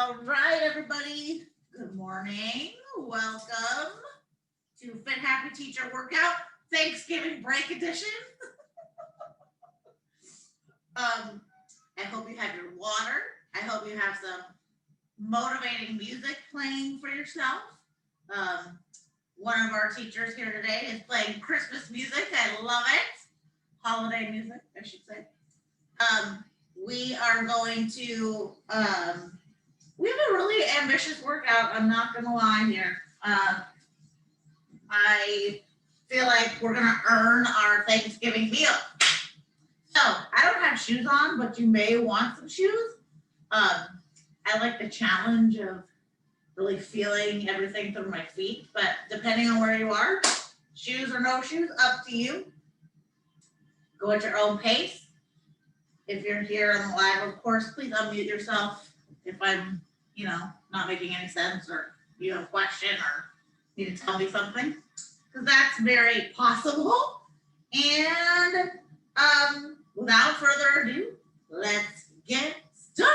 All right, everybody. Good morning. Welcome to Fit Happy Teacher Workout Thanksgiving Break Edition. I hope you have your water. I hope you have some motivating music playing for yourself. Um, One of our teachers here today is playing Christmas music. I love it. Holiday music, I should say. We are going to we have a really ambitious workout. I'm not gonna lie here. I feel like we're gonna earn our Thanksgiving meal. So I don't have shoes on, but you may want some shoes. I like the challenge of really feeling everything through my feet, but depending on where you are, shoes or no shoes, up to you. Go at your own pace. If you're here on the live, of course, please unmute yourself if I'm, not making any sense or you have a question or need to tell me something, because that's very possible. And without further ado, let's get started.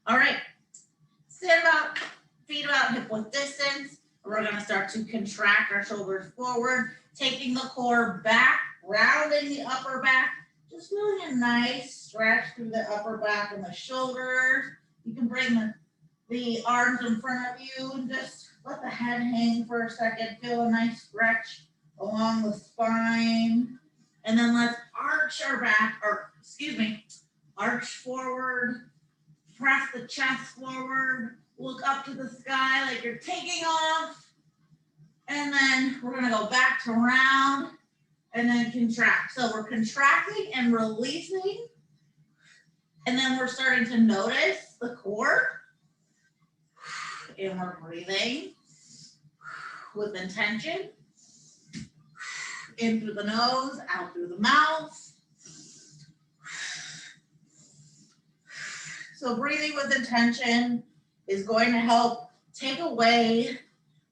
All right, stand about, feet about hip width distance. We're going to start to contract our shoulders forward, taking the core back, rounding the upper back, just feeling a nice stretch through the upper back and the shoulders. You can bring the arms in front of you and just let the head hang for a second. Feel a nice stretch along the spine. And then let's arch our back, arch forward, press the chest forward, look up to the sky like you're taking off. And then we're gonna go back to round and then contract. So we're contracting and releasing. And then we're starting to notice the core. And we're breathing with intention. In through the nose, out through the mouth. So breathing with intention is going to help take away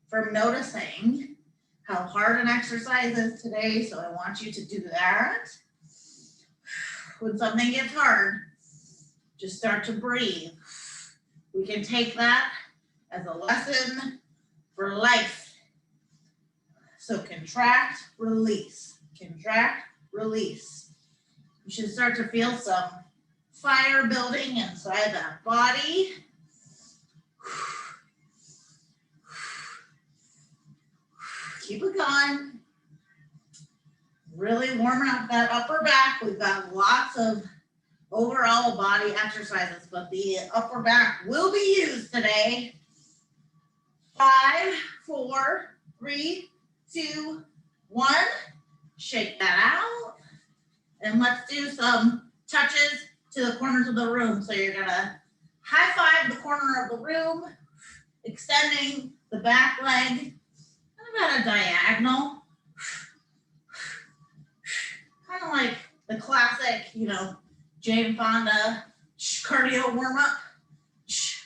from noticing how hard an exercise is today. So I want you to do that. When something gets hard, just start to breathe. We can take that as a lesson for life. So contract, release, contract, release. You should start to feel some fire building inside that body. Keep it going. Really warming up that upper back. We've got lots of overall body exercises, but the upper back will be used today. 5, 4, 3, 2, 1. Shake that out. And let's do some touches to the corners of the room. So you're gonna high five the corner of the room, extending the back leg, about a diagonal. Kind of like the classic, Jane Fonda cardio warm up.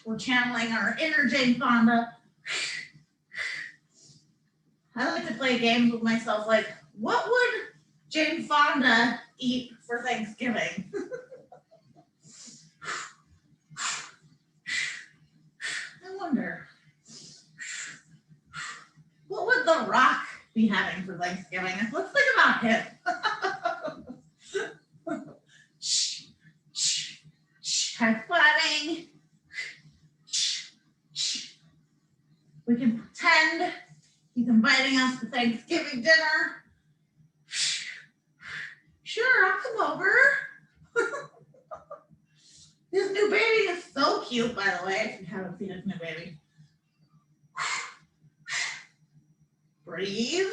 We're channeling our inner Jane Fonda. I like to play games with myself like, what would Jane Fonda eat for Thanksgiving? I wonder. What would The Rock be having for Thanksgiving? Let's think about him. High-fiving. We can pretend he's inviting us to Thanksgiving dinner. Sure, I'll come over. His new baby is so cute, by the way, if you haven't seen his new baby. Breathe.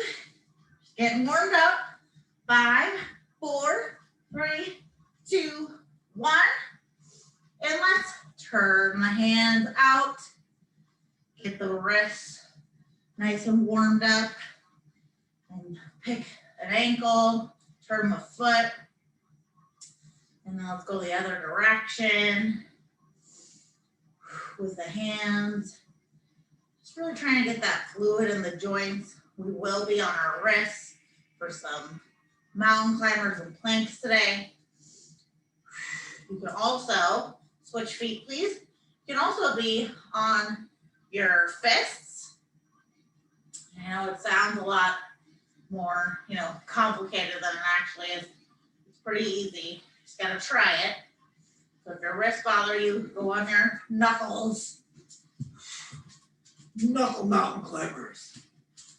Just getting warmed up. 5, 4, 3, 2, 1. And let's turn the hands out. Get the wrists nice and warmed up. And pick an ankle, turn the foot. And then let's go the other direction with the hands. Just really trying to get that fluid in the joints. We will be on our wrists for some mountain climbers and planks today. You can also switch feet, please. It can also be on your fists. I know it sounds a lot more, complicated than it actually is. It's pretty easy. Just gotta try it. So if your wrists bother you, go on your knuckles. Knuckle mountain climbers.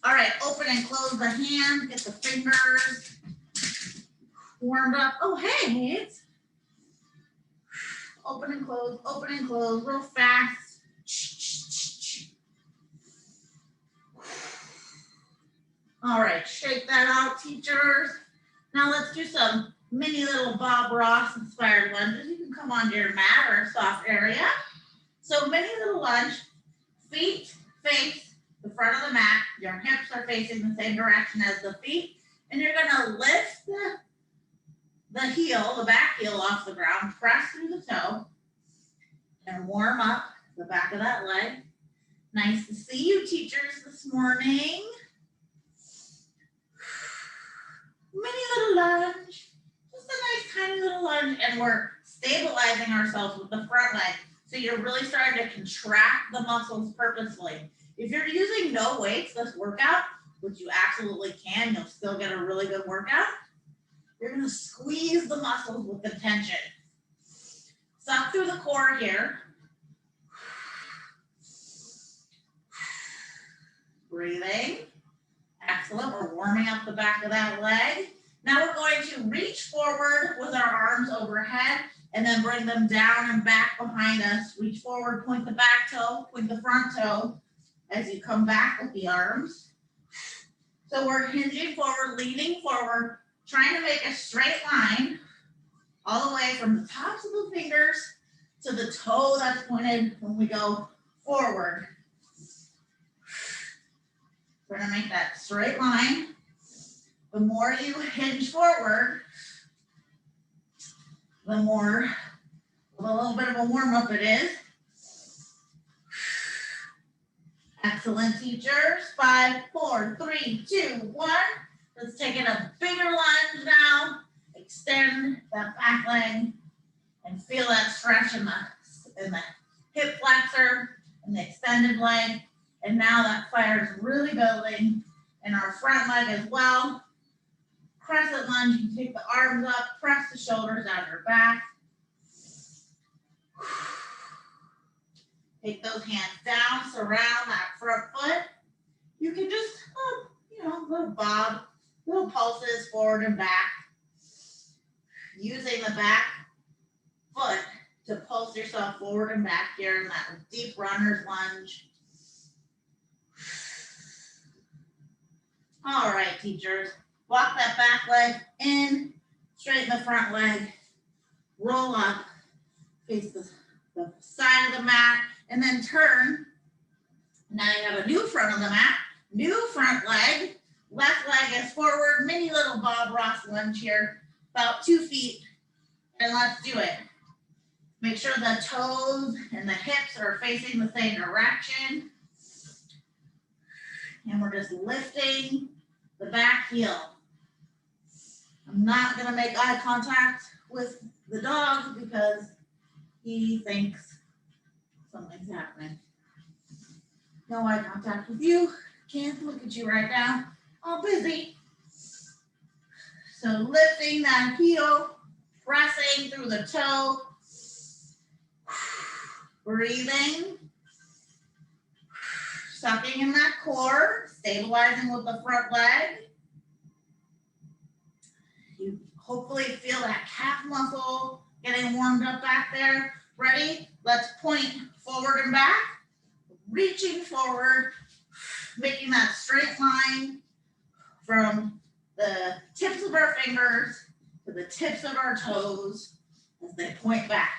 All right, open and close the hand, get the fingers warmed up. Oh, hey, it's open and close, real fast. All right, shake that out, teachers. Now let's do some mini little Bob Ross inspired lunges. You can come onto your mat or a soft area. So mini little lunge, feet face the front of the mat. Your hips are facing the same direction as the feet. And you're gonna lift the heel, the back heel off the ground, press through the toe, and warm up the back of that leg. Nice to see you, teachers, this morning. Mini little lunge, just a nice tiny little lunge, and we're stabilizing ourselves with the front leg. So you're really starting to contract the muscles purposefully. If you're using no weights this workout, which you absolutely can, you'll still get a really good workout. You're gonna squeeze the muscles with the tension. Suck through the core here. Breathing. Excellent, we're warming up the back of that leg. Now we're going to reach forward with our arms overhead and then bring them down and back behind us. Reach forward, point the back toe, point the front toe as you come back with the arms. So we're hinging forward, leaning forward, trying to make a straight line all the way from the tops of the fingers to the toe that's pointed when we go forward. We're gonna make that straight line. The more you hinge forward, the more, a little bit of a warm up it is. Excellent, teachers. 5, 4, 3, 2, 1. Let's take it a bigger lunge now. Extend that back leg and feel that stretch in the hip flexor and the extended leg. And now that fire is really building in our front leg as well. Crescent lunge, you can take the arms up, press the shoulders out your back. Take those hands down, surround that front foot. You can just, little bob, little pulses forward and back. Using the back foot to pulse yourself forward and back here in that deep runner's lunge. All right, teachers, walk that back leg in, straighten the front leg, roll up, face the side of the mat, and then turn. Now you have a new front of the mat, new front leg, left leg is forward, mini little Bob Ross lunge here, about 2 feet, and let's do it. Make sure the toes and the hips are facing the same direction. And we're just lifting the back heel. I'm not gonna make eye contact with the dog because he thinks something's happening. No eye contact with you. Can't look at you right now. All busy. So lifting that heel, pressing through the toe. Breathing. Sucking in that core, stabilizing with the front leg. You hopefully feel that calf muscle getting warmed up back there. Ready? Let's point forward and back. Reaching forward, making that straight line from the tips of our fingers to the tips of our toes as they point back.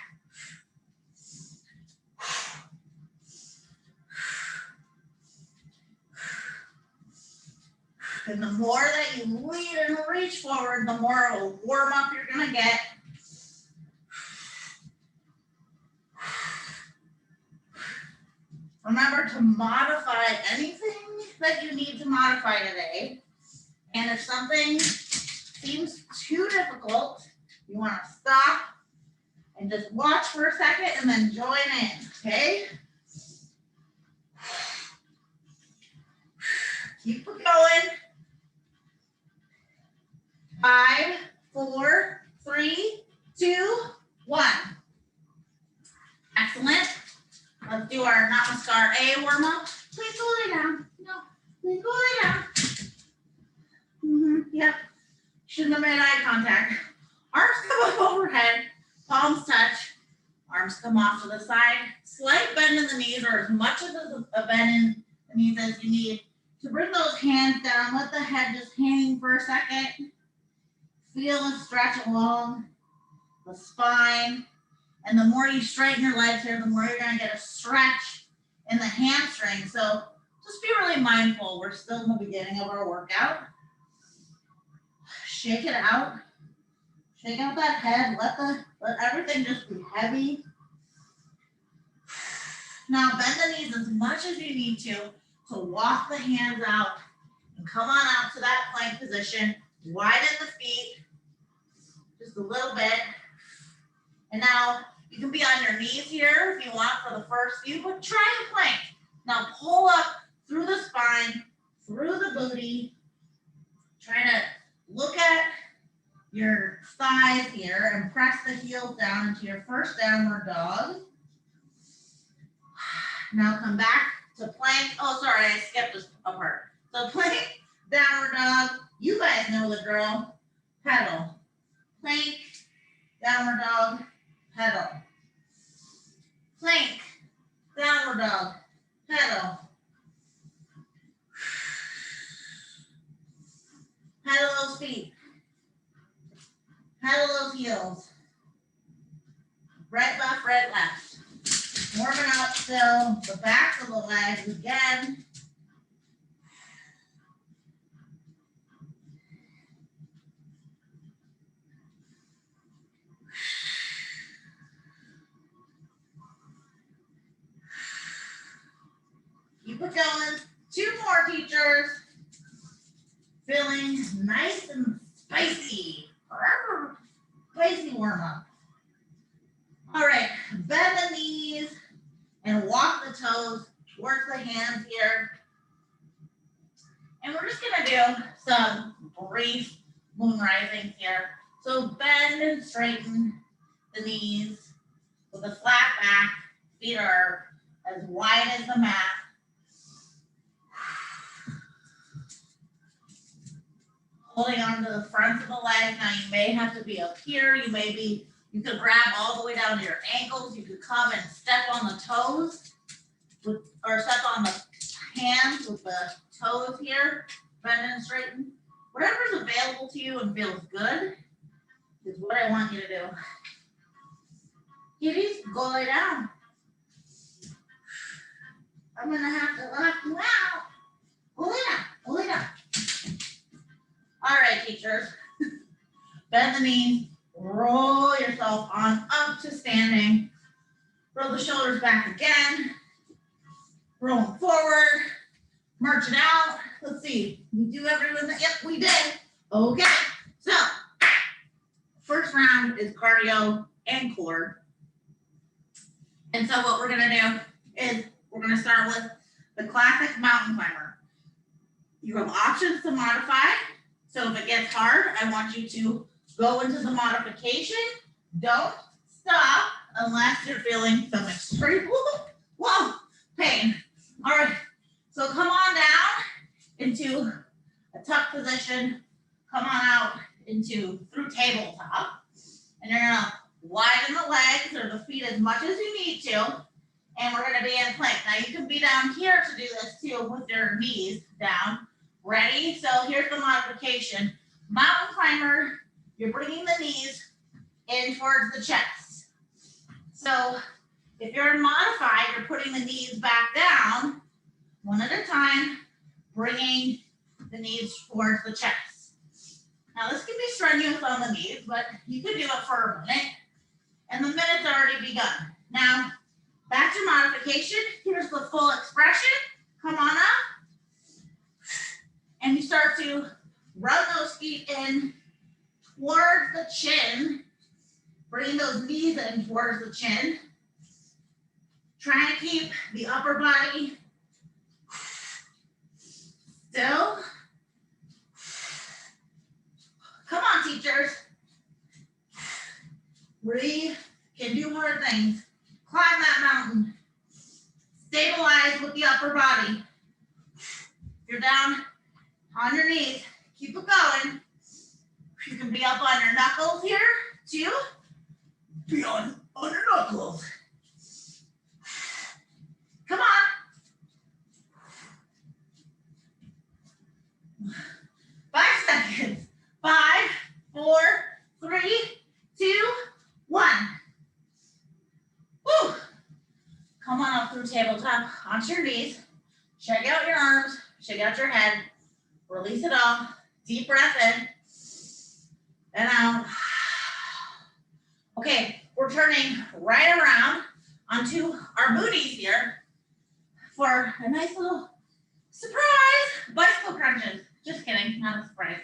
And the more that you lean and reach forward, the more of a warm up you're gonna get. Remember to modify anything that you need to modify today. And if something seems too difficult, you wanna stop and just watch for a second and then join in. Okay. Keep it going. 5, 4, 3, 2, 1. Excellent. Let's do our Namaskar A warm up. Please go lay down. No, please go lay down. Yep. Shouldn't have made eye contact. Arms come up overhead, palms touch, arms come off to the side. Slight bend in the knees, or as much of a bend in the knees as you need to bring those hands down. Let the head just hang for a second. Feel and stretch along the spine. And the more you straighten your legs here, the more you're going to get a stretch in the hamstring. So just be really mindful. We're still in the beginning of our workout. Shake it out. Shake out that head. Let everything just be heavy. Now bend the knees as much as you need to walk the hands out and come on out to that plank position. Widen the feet just a little bit. And now you can be on your knees here if you want for the first few, but try a plank. Now pull up through the spine, through the booty. Try to look at your thighs here and press the heels down into your first downward dog. Now come back to plank. Oh, sorry, I skipped this part. So plank, downward dog. You guys know the drill. Pedal. Plank, downward dog, pedal. Plank, downward dog, pedal. Pedal those feet. Pedal those heels. Right, left, right, left. Warming up still the backs of the legs again. Keep it going. 2 more, teachers. Feeling nice and spicy. Spicy warm up. All right, bend the knees and walk the toes towards the hands here. And we're just gonna do some brief moon rising here. So bend and straighten the knees with a flat back. Feet are as wide as the mat. Holding on to the fronts of the leg. Now you may have to be up here. You could grab all the way down to your ankles. You could come and step on the toes or step on the hands with the toes here, bend and straighten. Whatever's available to you and feels good is what I want you to do. Kitties, go lay down. I'm gonna have to lock you out. Go lay down, go lay down. All right, teachers. Bend the knees, roll yourself on up to standing. Roll the shoulders back again. Rolling forward, march it out. Let's see, we do everyone that, yep, we did. Okay, so first round is cardio and core. And so what we're gonna do is we're gonna start with the classic mountain climber. You have options to modify. So if it gets hard, I want you to go into the modification. Don't stop unless you're feeling some extreme pain. All right, so come on down into a tuck position. Come on out through tabletop. And you're gonna widen the legs or the feet as much as you need to. And we're gonna be in plank. Now you can be down here to do this too with your knees down. Ready? So here's the modification. Mountain climber, you're bringing the knees in towards the chest. So if you're modified, you're putting the knees back down, one at a time, bringing the knees towards the chest. Now this can be strenuous on the knees, but you can do it for a minute, and the minute's already begun. Now, back to modification. Here's the full expression. Come on up. And you start to run those feet in towards the chin. Bring those knees in towards the chin. Try keep the upper body still. Come on, teachers. Breathe, can do hard things. Climb that mountain. Stabilize with the upper body. If you're down on your knees, keep it going. You can be up on your knuckles here, too. Be on your knuckles. Come on. 5 seconds. 5, 4, 3, 2, 1. Woo. Come on up through tabletop, onto your knees. Shake out your arms, shake out your head. Release it all. Deep breath in and out. Okay, we're turning right around onto our booties here for a nice little surprise bicycle crunches. Just kidding, not a surprise,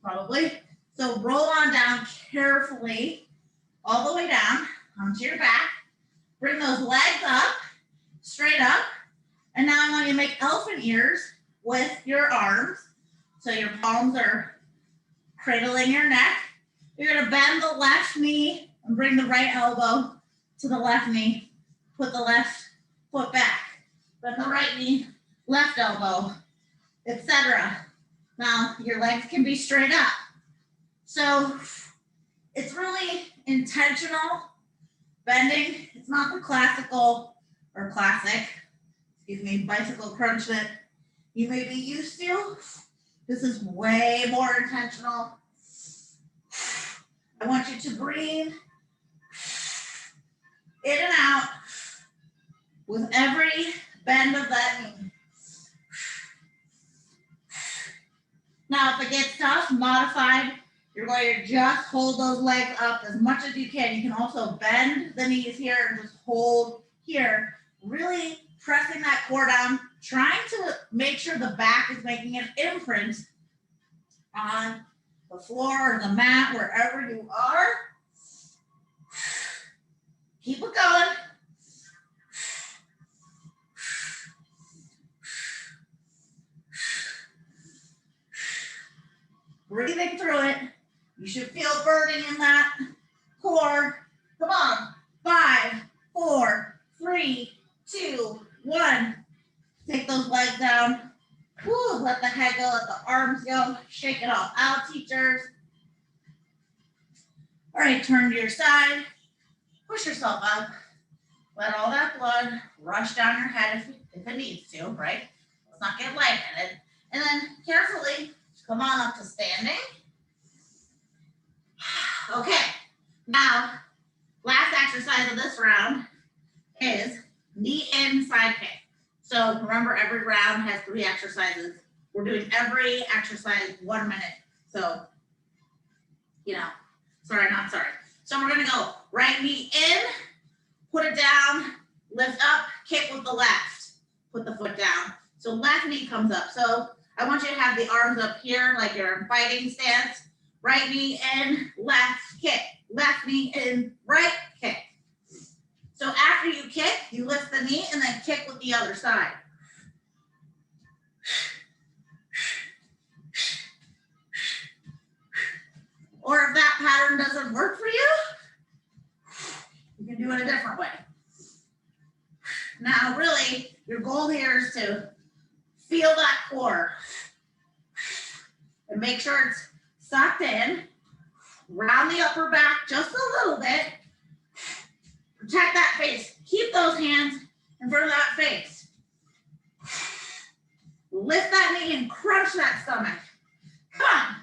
probably. So roll on down carefully, all the way down onto your back. Bring those legs up, straight up. And now I want you to make elephant ears with your arms. So your palms are cradling your neck. You're gonna bend the left knee and bring the right elbow to the left knee. Put the left foot back. Bend the right knee, left elbow, etc. Now your legs can be straight up. So it's really intentional bending. It's not the classical or classic, bicycle crunch that you may be used to. This is way more intentional. I want you to breathe in and out with every bend of that knee. Now, if it gets tough, modified, you're going to just hold those legs up as much as you can. You can also bend the knees here and just hold here, really pressing that core down, trying to make sure the back is making an imprint on the floor or the mat, wherever you are. Keep it going. Breathing through it. You should feel burning in that core. Come on. 5, 4, 3, 2, 1. Take those legs down. Woo, let the head go, let the arms go. Shake it all out, teachers. All right, turn to your side. Push yourself up. Let all that blood rush down your head if it needs to, right? Let's not get lightheaded. And then carefully come on up to standing. Okay, now last exercise of this round is knee in side kick. So remember, every round has 3 exercises. We're doing every exercise 1 minute. So, sorry, not sorry. So we're gonna go right knee in, put it down, lift up, kick with the left, put the foot down. So left knee comes up. So I want you to have the arms up here like you're in fighting stance. Right knee in, left kick. Left knee in, right kick. So after you kick, you lift the knee and then kick with the other side. Or if that pattern doesn't work for you, you can do it a different way. Now, really, your goal here is to feel that core and make sure it's sucked in. Round the upper back just a little bit. Protect that face. Keep those hands in front of that face. Lift that knee and crunch that stomach. Come on.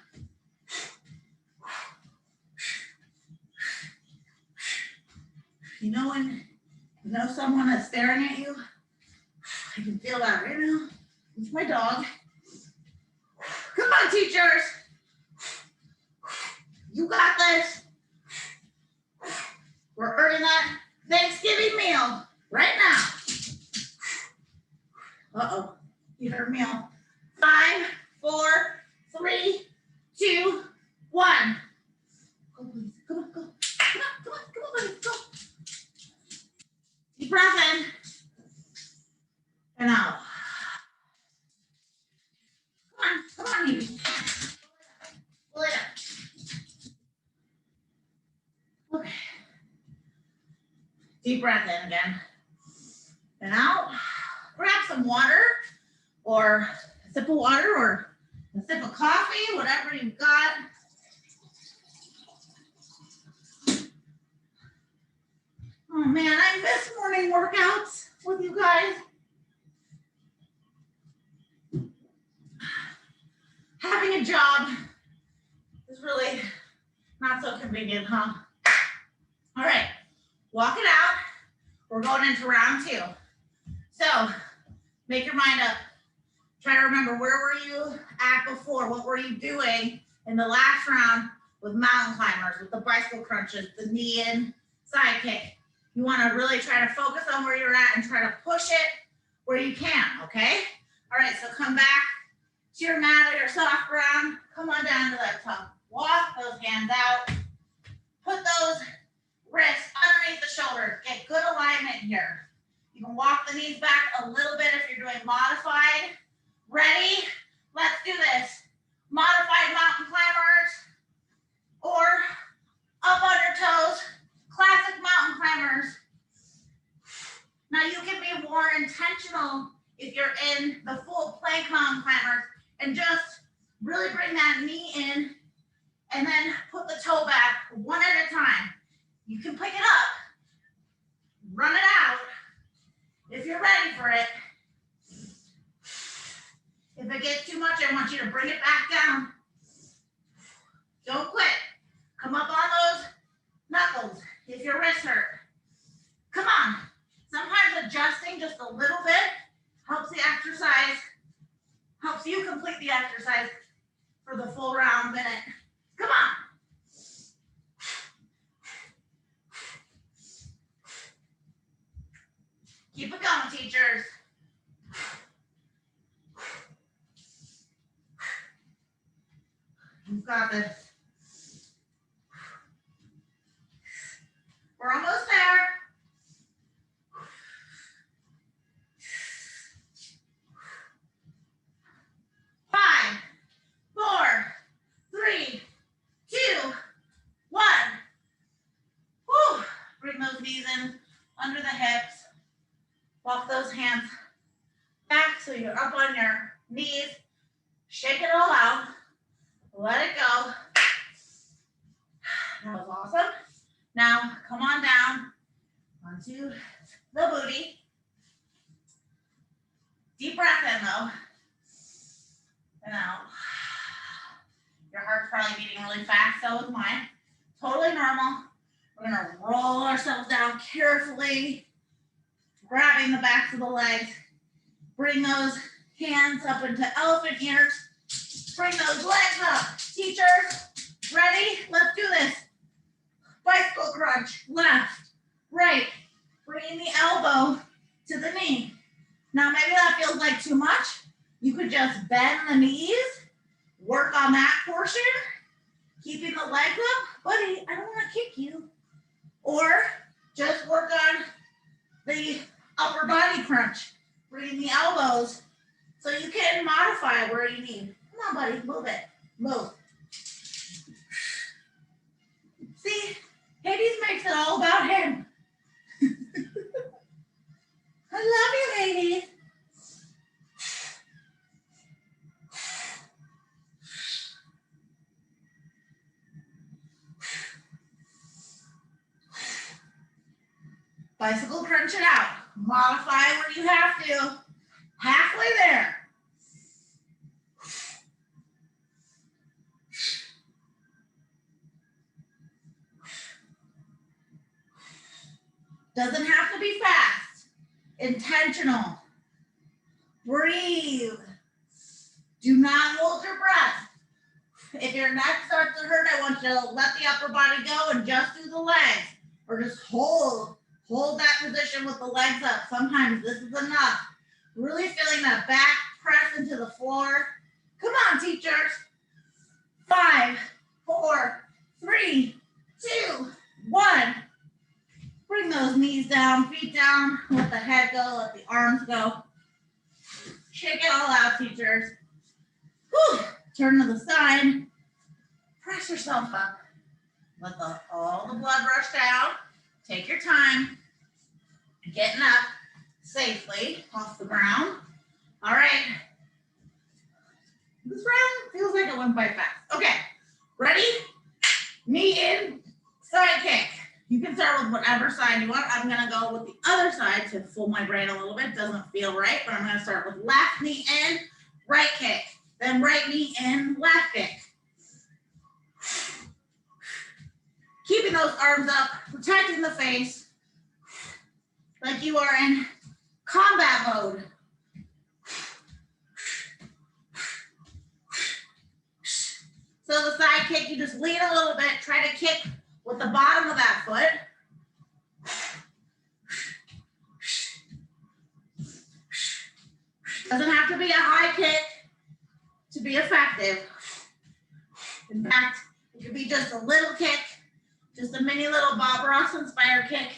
When you know someone is staring at you, I can feel that right now. It's my dog. Come on, teachers. You got this. We're earning that Thanksgiving meal right now. Uh-oh, you heard meal. 5, 4, 3, 2, 1. Go, please. Come on, go. Come on, buddy, go. Deep breath in. And out. Come on, you. Pull it up. Okay. Deep breath in again. And out. Grab some water or a sip of water or a sip of coffee, whatever you've got. Oh man, I miss morning workouts with you guys. Having a job is really not so convenient, huh? All right, walk it out. We're going into round 2. So make your mind up. Try to remember, where were you at before? What were you doing in the last round with mountain climbers, with the bicycle crunches, the knee in side kick? You want to really try to focus on where you're at and try to push it where you can, okay? All right, so come back to your mat or your soft ground. Come on down to that top. Walk those hands out. Put those wrists underneath the shoulders. Get good alignment here. You can walk the knees back a little bit if you're doing modified. Ready? Let's do this. Modified mountain climbers or up on your toes. Classic mountain climbers. Now you can be more intentional if you're in the full plank mountain climbers and just really bring that knee in and then put the toe back one at a time. You can pick it up, run it out if you're ready for it. If it gets too much, I want you to bring it back down. Don't quit. Come up on those knuckles if your wrists hurt. Come on. Sometimes adjusting just a little bit helps the exercise, helps you complete the exercise for the full round minute. Come on. Keep it going, teachers. You've got this. We're almost there. 5, 4, 3, 2, 1. Whew. Bring those knees in under the hips. Walk those hands back so you're up on your knees. Shake it all out. Let it go. That was awesome. Now come on down onto the booty. Deep breath in though. And out. Your heart's probably beating really fast, so is mine. Totally normal. We're gonna roll ourselves down carefully, grabbing the backs of the legs. Bring those hands up into elephant ears. Bring those legs up. Teachers, ready? Let's do this. Bicycle crunch, left, right. Bringing the elbow to the knee. Now maybe that feels like too much. You could just bend the knees, work on that portion, keeping the legs up. Buddy, I don't want to kick you. Or just work on the upper body crunch, bringing the elbows so you can modify where you need. Come on, buddy, move it, move. See, Hades makes it all about him. I love you, Hades. Bicycle crunch it out. Modify where you have to. Halfway there. Doesn't have to be fast. Intentional. Breathe. Do not hold your breath. If your neck starts to hurt, I want you to let the upper body go and just do the legs. Or just hold that position with the legs up. Sometimes this is enough. Really feeling that back press into the floor. Come on, teachers. 5, 4, 3, 2, 1. Bring those knees down, feet down. Let the head go, let the arms go. Shake it all out, teachers. Whew. Turn to the side. Press yourself up. Let all the blood rush down. Take your time. Getting up safely off the ground. All right. This round feels like it went by fast. Okay, ready? Knee in, side kick. You can start with whatever side you want. I'm gonna go with the other side to fool my brain a little bit. Doesn't feel right, but I'm gonna start with left knee in, right kick. Then right knee in, left kick. Keeping those arms up, protecting the face, like you are in combat mode. So the side kick, you just lean a little bit, try to kick with the bottom of that foot. Doesn't have to be a high kick to be effective. In fact, it could be just a little kick, just a mini little Bob Ross inspired kick,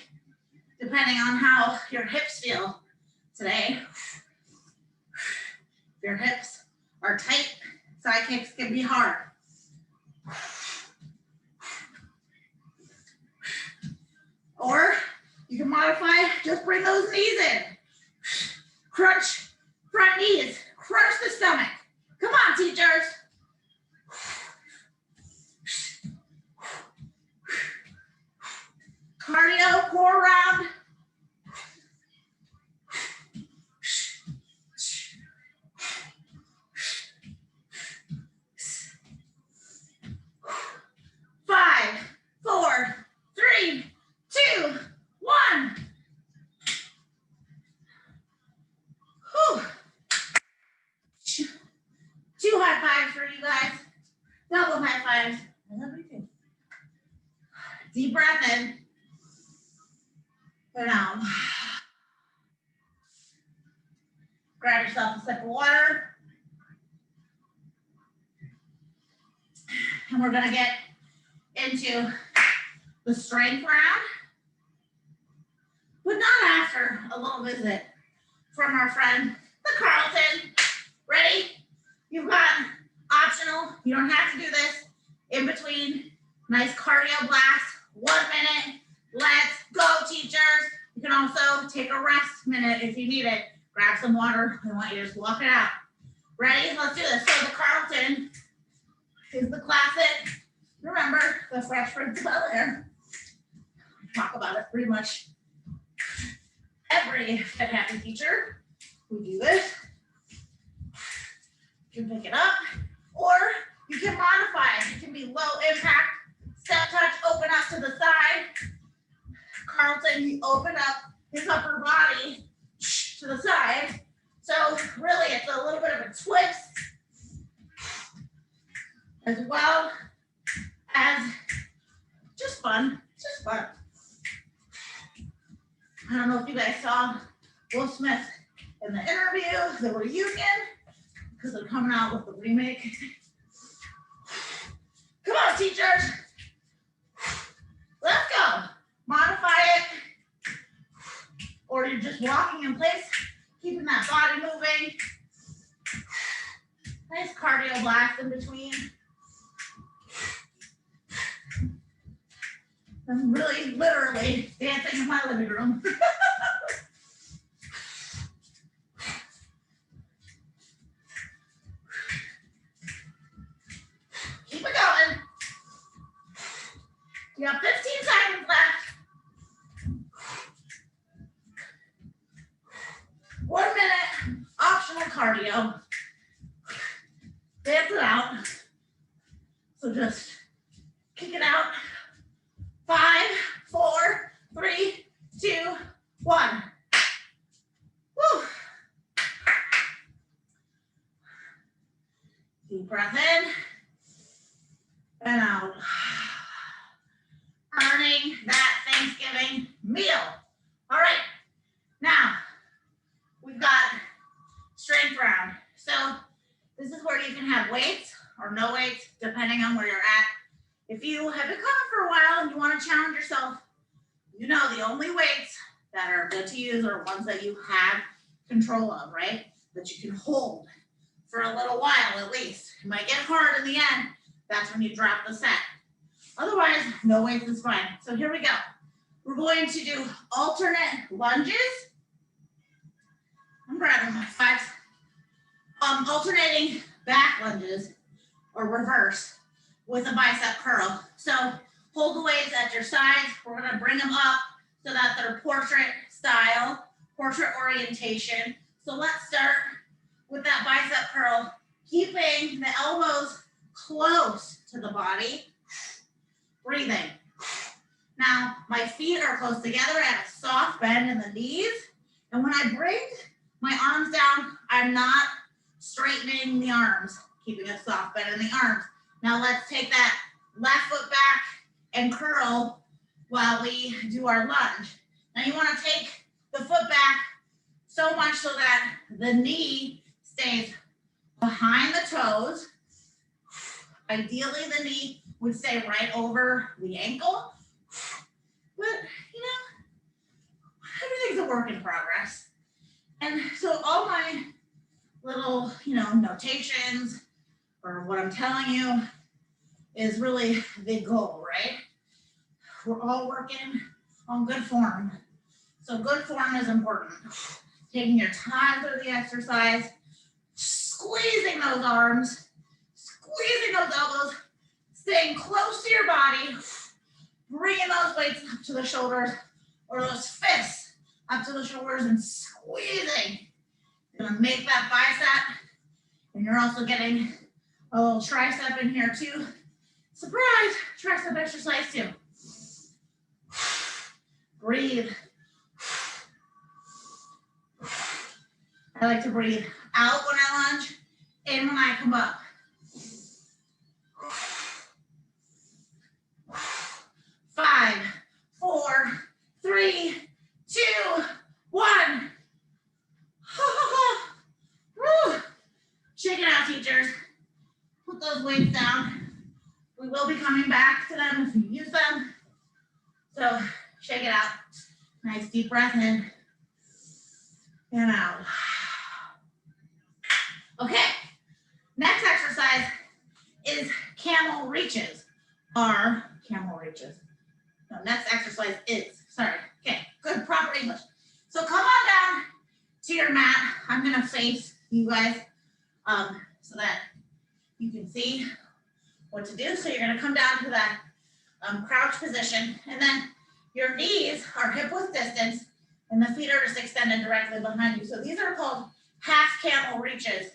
depending on how your hips feel today. If your hips are tight, side kicks can be hard. Or you can modify, just bring those knees in. Crunch front knees, crunch the stomach. Come on, teachers. Cardio, core round. Five, four, three, two, one. Whew. Two high fives for you guys. Double high fives. I love you too. Deep breath in. Go down. Grab yourself a sip of water. And we're gonna get into the strength round, but not after a little visit from our friend, the Carlton. Ready? You've got optional, you don't have to do this, in between, nice cardio blast, 1 minute, let's go teachers. You can also take a rest minute if you need it. Grab some water, I want you to just walk it out. Ready? Let's do this. So the Carlton is the classic, remember, the Fresh Prince of Bel-Air. Talk about it pretty much every fit happy teacher. We do this. You can pick it up, or you can modify it. It can be low impact, step touch, open up to the side. Carlton, he opened up his upper body to the side. So really it's a little bit of a twist, as well as just fun, just fun. I don't know if you guys saw Will Smith in the interview, the reunion, because they're coming out with the remake. Come on, teachers. Let's go. Modify it. Or you're just walking in place, keeping that body moving. Nice cardio blast in between. I'm really literally dancing in my living room. Keep it going. You have 15 seconds left. 1 minute, optional cardio. Dance it out. So just kick it out. 5, 4, 3, 2, 1. Woo. Deep breath in and out. Earning that Thanksgiving meal. All right, now we've got strength round. So this is where you can have weights or no weights, depending on where you're at. If you have been coming for a while and you want to challenge yourself, you know the only weights that are good to use are ones that you have control of, right? that you can hold for a little while at least. It might get hard in the end. That's when you drop the set. Otherwise, no weights is fine. So here we go. We're going to do alternate lunges. I'm grabbing my fives. Alternating back lunges or reverse with a bicep curl. So hold the weights at your sides. We're gonna bring them up so that they're portrait style, portrait orientation. So let's start with that bicep curl, keeping the elbows close to the body. Breathing. Now, my feet are close together. I have a soft bend in the knees. And when I bring my arms down, I'm not straightening the arms, keeping a soft bend in the arms. Now let's take that left foot back and curl while we do our lunge. Now you want to take the foot back so much so that the knee stays behind the toes. Ideally, the knee would stay right over the ankle. But, you know, everything's a work in progress. And so all my little, notations or what I'm telling you is really the goal, right? We're all working on good form. So good form is important. Taking your time through the exercise, squeezing those arms, squeezing those elbows, staying close to your body, bringing those weights up to the shoulders or those fists up to the shoulders and squeezing. You're gonna make that bicep, and you're also getting a little tricep in here too. Surprise, tricep exercise too. Breathe. I like to breathe out when I lunge, in when I come up. 5, 4, 3, 2, 1. Shake it out, teachers. Put those weights down. We will be coming back to them if you use them. So shake it out. Nice deep breath in and out. Okay, next exercise is camel reaches. No, next exercise is, okay, good, proper English. So come on down to your mat. I'm gonna face you guys so that you can see what to do. So you're gonna come down to that crouch position, and then your knees are hip width distance, and the feet are just extended directly behind you. So these are called half camel reaches.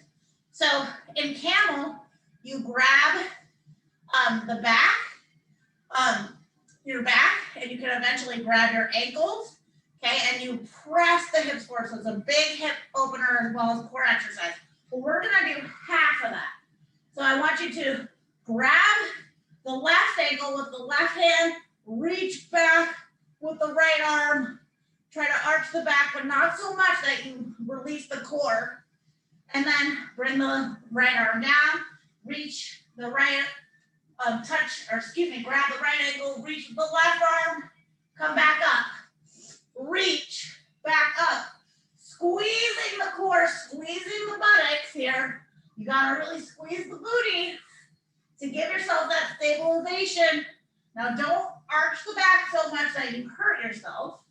So in camel, you grab the back, your back, and you can eventually grab your ankles, okay, and you press the hips forward. So it's a big hip opener as well as core exercise. But we're gonna do half of that. So I want you to grab the left ankle with the left hand, reach back with the right arm, try to arch the back, but not so much that you release the core. And then bring the right arm down, reach the right, grab the right ankle, reach the left arm, come back up, reach back up, squeezing the core, squeezing the buttocks here. You gotta really squeeze the booty to give yourself that stabilization. Now don't arch the back so much that you hurt yourself.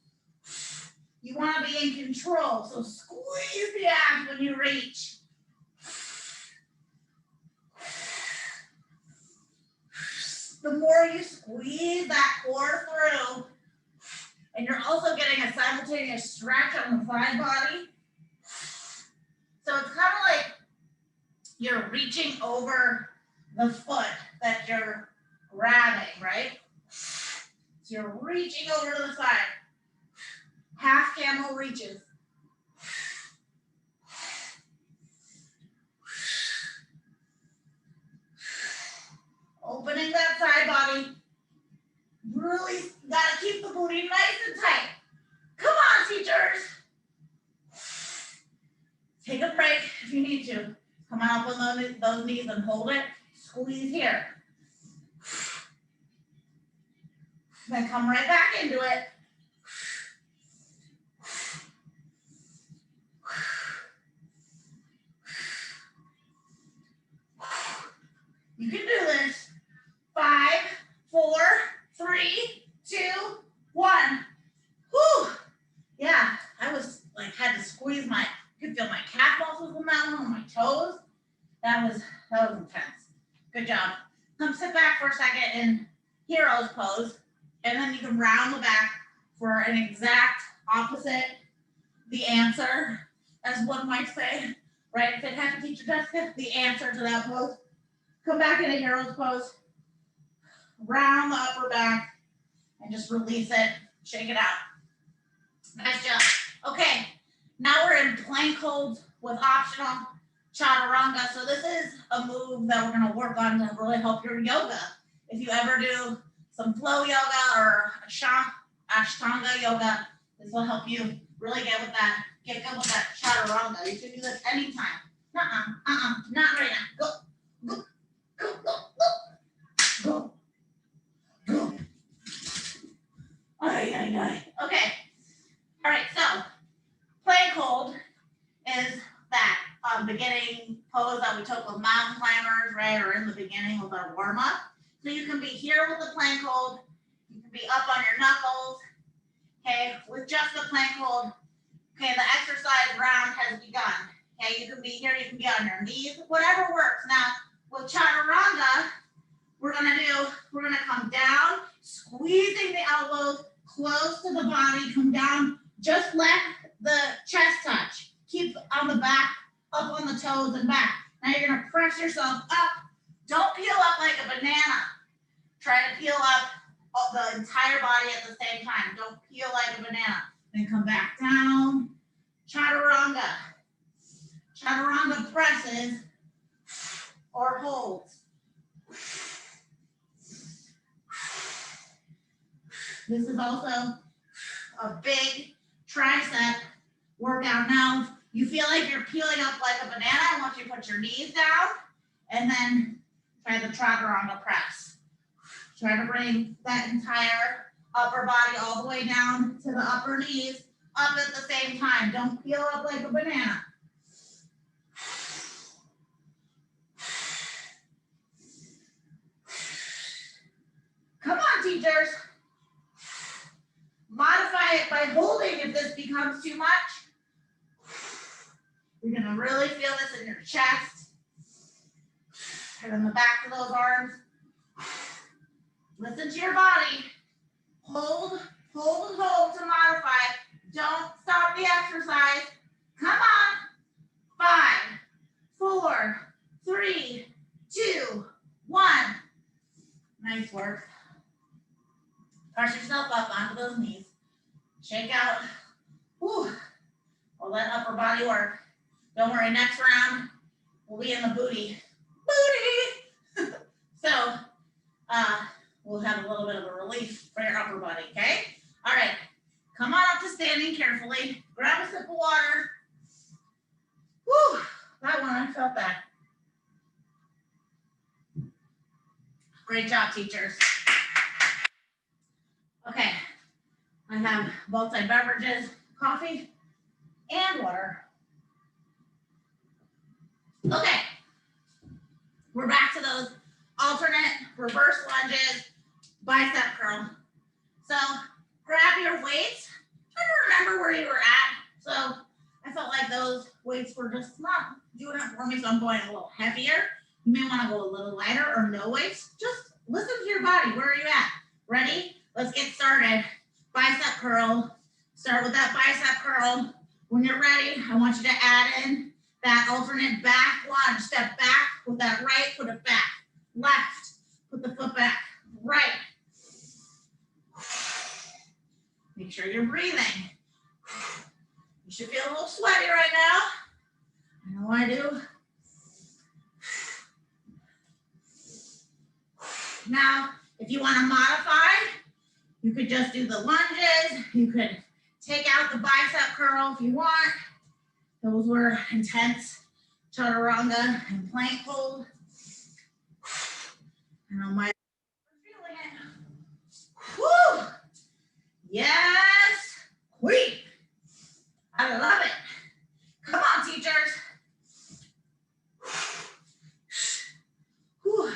You wanna be in control, so squeeze the abs when you reach. The more you squeeze that core through, and you're also getting a simultaneous stretch on the side body. So it's kind of like you're reaching over the foot that you're grabbing, right? So you're reaching over to the side. Half camel reaches. Opening that side body. Really gotta keep the booty nice and tight. Come on, teachers. Take a break if you need to. Come out on those knees and hold it. Squeeze here. Then come right back into it. You can do this. 5, 4, 3, 2, 1. Whew. Yeah, I was like, had to squeeze my, you could feel my calf muscles in that one, on my toes. That was intense. Good job. Come sit back for a second in hero's pose, and then you can round the back for an exact opposite, the answer, as one might say, right? If it had to teach you Jessica, the answer to that pose. Come back in a hero's pose, round the upper back, and just release it, shake it out. Nice job. Okay, now we're in plank holds with optional chaturanga. So this is a move that we're gonna work on to really help your yoga. If you ever do some flow yoga or Ashtanga yoga, this will help you really get good with that chaturanga. You can do this anytime. Not right now. Go, go, go, go, go, go, go. Ay. Okay. All right, so plank hold is that beginning pose that we took with mountain climbers, right, or in the beginning with our warm up. So you can be here with the plank hold, you can be up on your knuckles, okay, with just the plank hold. Okay, the exercise round has begun. Okay, you can be here, you can be on your knees, whatever works. Now, with chaturanga, we're gonna come down, squeezing the elbows close to the body, come down, just let the chest touch. Keep on the back, up on the toes and back. Now you're gonna press yourself up. Don't peel up like a banana. Try to peel up the entire body at the same time. Don't peel like a banana. Then come back down. Chaturanga. Chaturanga presses or holds. This is also a big tricep workout. Now, you feel like you're peeling up like a banana, I want you to put your knees down and then try the chaturanga press. Try to bring that entire upper body all the way down to the upper knees up at the same time. Don't peel up like a banana. Come on, teachers. Modify it by holding if this becomes too much. You're gonna really feel this in your chest and in the back of those arms. Listen to your body. Hold to modify. Don't stop the exercise. Come on. 5, 4, 3, 2, 1. Nice work. Press yourself up onto those knees. Shake out. Whew. We'll let upper body work. Don't worry, next round, we'll be in the booty. Booty! So, we'll have a little bit of a relief for your upper body, okay? All right, come on up to standing carefully. Grab a sip of water. Whew, that one, I felt that. Great job, teachers. Okay, I have both side beverages, coffee and water. Okay, we're back to those alternate reverse lunges, bicep curl. So grab your weights. Try to remember where you were at. So I felt like those weights were just not doing it for me, so I'm going a little heavier. You may want to go a little lighter or no weights. Just listen to your body. Where are you at? Ready? Let's get started. Bicep curl. Start with that bicep curl. When you're ready, I want you to add in that alternate back lunge. Step back with that right, put it back. Left, put the foot back. Right. Make sure you're breathing. You should feel a little sweaty right now. I know I do. Now, if you want to modify, you could just do the lunges. You could take out the bicep curl if you want. Those were intense. Chaturanga and plank hold. I know my feeling it. Woo! Yes, queen. I love it. Come on, teachers. Whew, I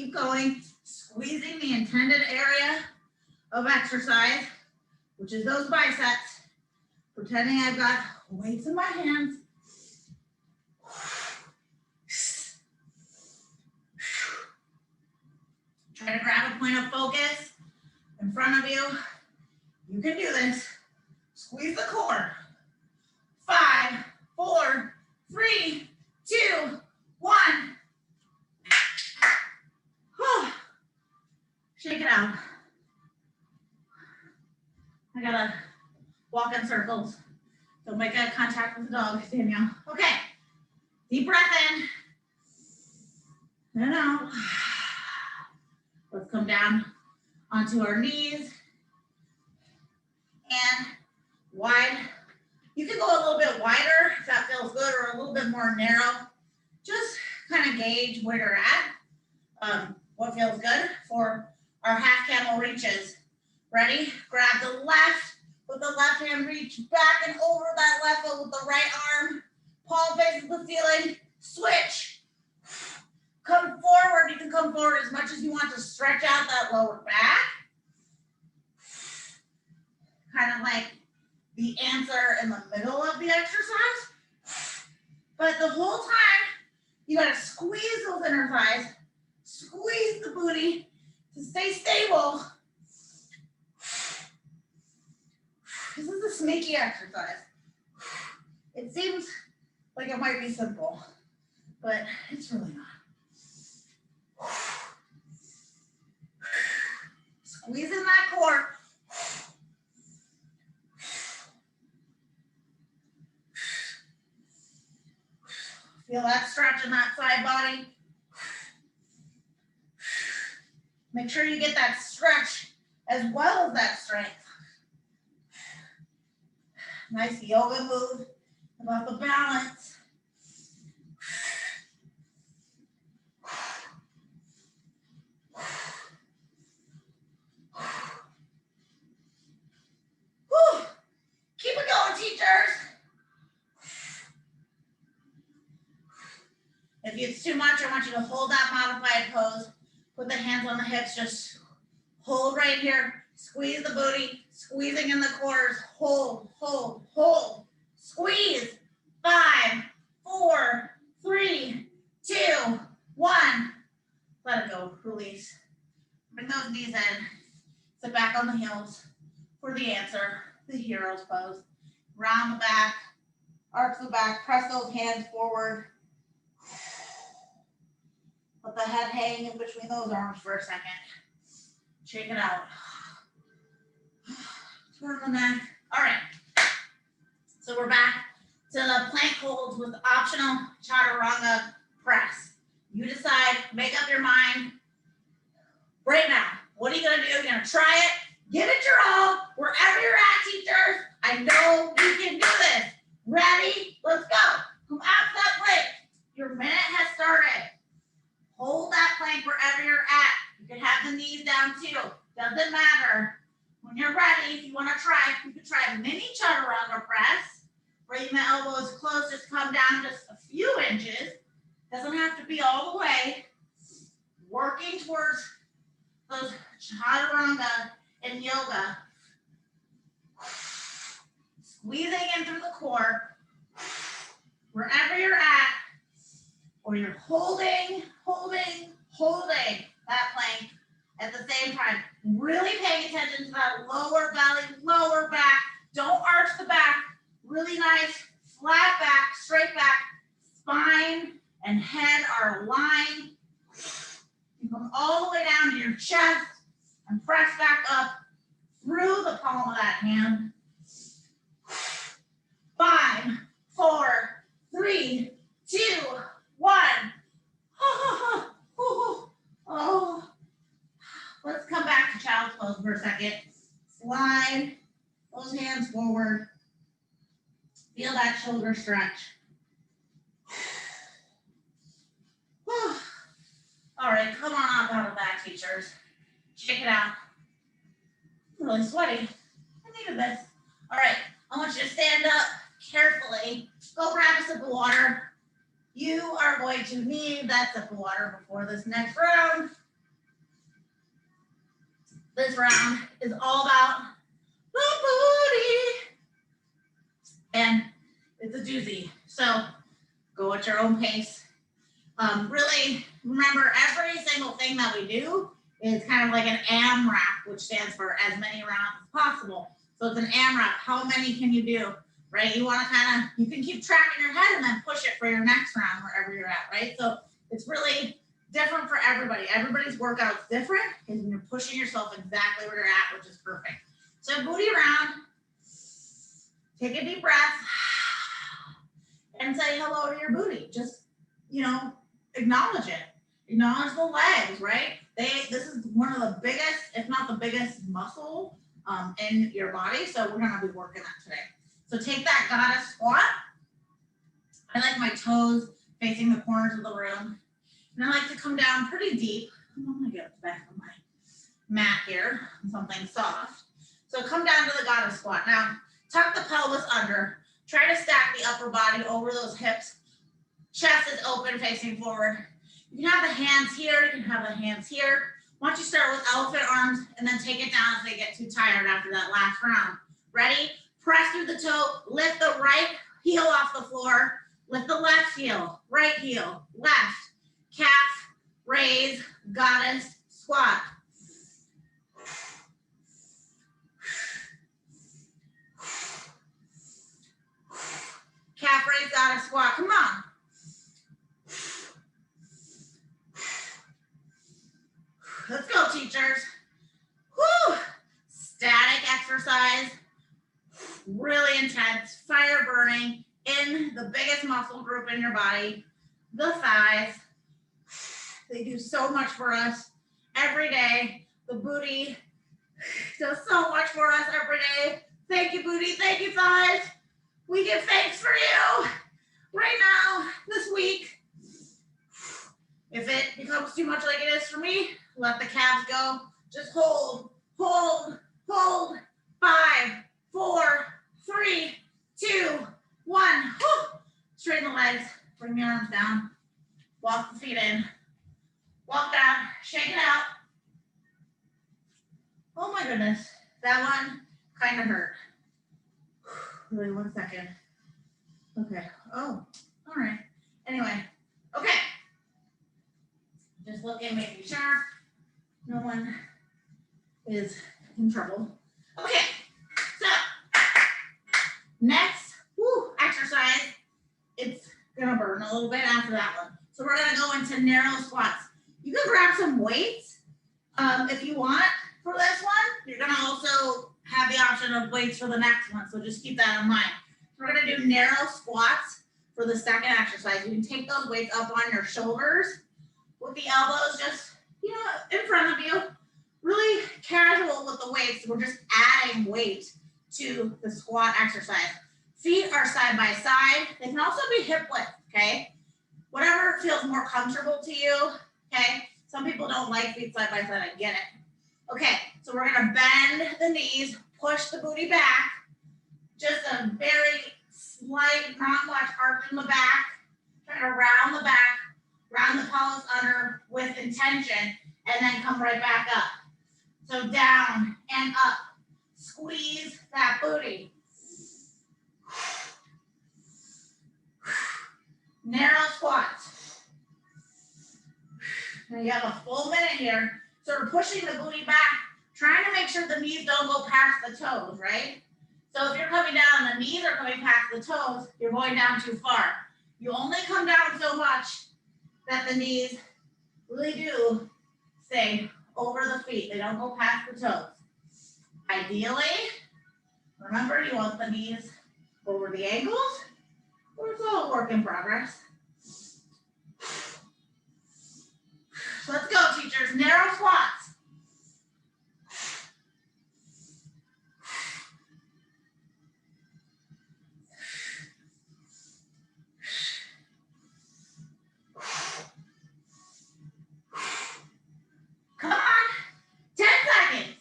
keep going, squeezing the intended area of exercise, which is those biceps, pretending I've got weights in my hands. Try to grab a point of focus in front of you. You can do this. Squeeze the core. 5, 4, 3, 2, 1. Shake it out. I gotta walk in circles. Don't make eye contact with the dog, Danielle. Okay. Deep breath in and out. Let's come down onto our knees and wide. You can go a little bit wider if that feels good, or a little bit more narrow. Just kind of gauge where you're at, what feels good for our half camel reaches. Ready? Grab the left with the left hand, reach back and over that left foot with the right arm. Palm faces the ceiling. Switch. Come forward. You can come forward as much as you want to stretch out that lower back. Kind of like the answer in the middle of the exercise. But the whole time, you got to squeeze those inner thighs, squeeze the booty to stay stable. This is a sneaky exercise. It seems like it might be simple, but it's really not. Squeeze in that core. Feel that stretch in that side body. Make sure you get that stretch as well as that strength. Nice yoga move about the balance. Whew. Keep it going, teachers. If it's too much, I want you to hold that modified pose. Put the hands on the hips, just hold right here. Squeeze the booty, squeezing in the cores. Hold, hold, hold. Squeeze. 5, 4, 3, 2, 1. Let it go, release. Bring those knees in. Sit back on the heels for the answer, the hero's pose. Round the back, arch the back, press those hands forward. Let the head hang in between those arms for a second. Shake it out. Turn the neck. All right. So we're back to the plank holds with optional chaturanga press. You decide, make up your mind right now. What are you gonna do? You're gonna try it. Give it your all, wherever you're at, teachers. I know you can do this. Ready? Let's go. Come out to that plank. Your minute has started. Hold that plank wherever you're at. You can have the knees down too. Doesn't matter. When you're ready, if you want to try, you can try a mini chaturanga press. Bring the elbows close, just come down just a few inches. Doesn't have to be all the way. Working towards those chaturanga in yoga. Squeezing in through the core. Wherever you're at, or you're holding that plank at the same time. Really paying attention to that lower belly, lower back. Don't arch the back. Really nice, flat back, straight back. Spine and head are aligned. You come all the way down to your chest and press back up through the palm of that hand. 5, 4, 3, 2, 1. Oh. Let's come back to child's pose for a second. Slide those hands forward. Feel that shoulder stretch. All right, come on up out of that, teachers. Check it out. I'm really sweaty. I needed this. All right, I want you to stand up carefully. Go grab a sip of water. You are going to need that sip of water before this next round. This round is all about the booty. And it's a doozy. So go at your own pace. Really remember every single thing that we do is kind of like an AMRAP, which stands for as many rounds as possible. So it's an AMRAP. How many can you do? Right? You want to kind of, you can keep track in your head and then push it for your next round wherever you're at, right? So it's really different for everybody. Everybody's workout's different, and you're pushing yourself exactly where you're at, which is perfect. So booty round, take a deep breath and say hello to your booty. Just, you know, acknowledge it. Acknowledge the legs, right? This is one of the biggest, if not the biggest muscle in your body. So we're gonna be working that today. So take that goddess squat. I like my toes facing the corners of the room. And I like to come down pretty deep. I'm gonna get back on my mat here, something soft. So come down to the goddess squat. Now, tuck the pelvis under. Try to stack the upper body over those hips. Chest is open, facing forward. You can have the hands here, you can have the hands here. Why don't you start with elephant arms and then take it down if they get too tired after that last round. Ready? Press through the toe, lift the right heel off the floor, lift the left heel, right heel, left, calf, raise, goddess, squat. Calf raise, goddess, squat, come on. Let's go, teachers. Whew. Static exercise, really intense, fire burning in the biggest muscle group in your body, the thighs. They do so much for us every day. The booty does so much for us every day. Thank you, booty. Thank you, thighs. We give thanks for you right now, this week. If it becomes too much like it is for me, let the calves go. Just hold, hold, hold. 5, 4, 3, 2, 1. Whew. Straighten the legs. Bring the arms down. Walk the feet in. Walk down. Shake it out. Oh my goodness. That one kind of hurt. Really, 1 second. Okay. Oh, all right. Anyway. Okay. Just looking, making sure no one is in trouble. Okay, so next exercise, it's gonna burn a little bit after that one. So we're gonna go into narrow squats. You can grab some weights if you want for this one. You're gonna also have the option of weights for the next one, so just keep that in mind. We're gonna do narrow squats for the second exercise. You can take those weights up on your shoulders with the elbows just, you know, in front of you. Really casual with the weights. We're just adding weight to the squat exercise. Feet are side by side. They can also be hip width, okay? Whatever feels more comfortable to you, okay? Some people don't like feet side by side, I get it. Okay, so we're gonna bend the knees, push the booty back. Just a very slight, not much arch in the back. Try to round the back, round the pelvis under with intention, and then come right back up. So down and up. Squeeze that booty. Narrow squats. Now you have a full minute here. Sort of pushing the booty back, trying to make sure the knees don't go past the toes, right? So if you're coming down and the knees are coming past the toes, you're going down too far. You only come down so much that the knees really do stay over the feet. They don't go past the toes. Ideally, remember you want the knees over the ankles, or it's all a work in progress. So let's go, teachers. Narrow squats. Come on, 10 seconds.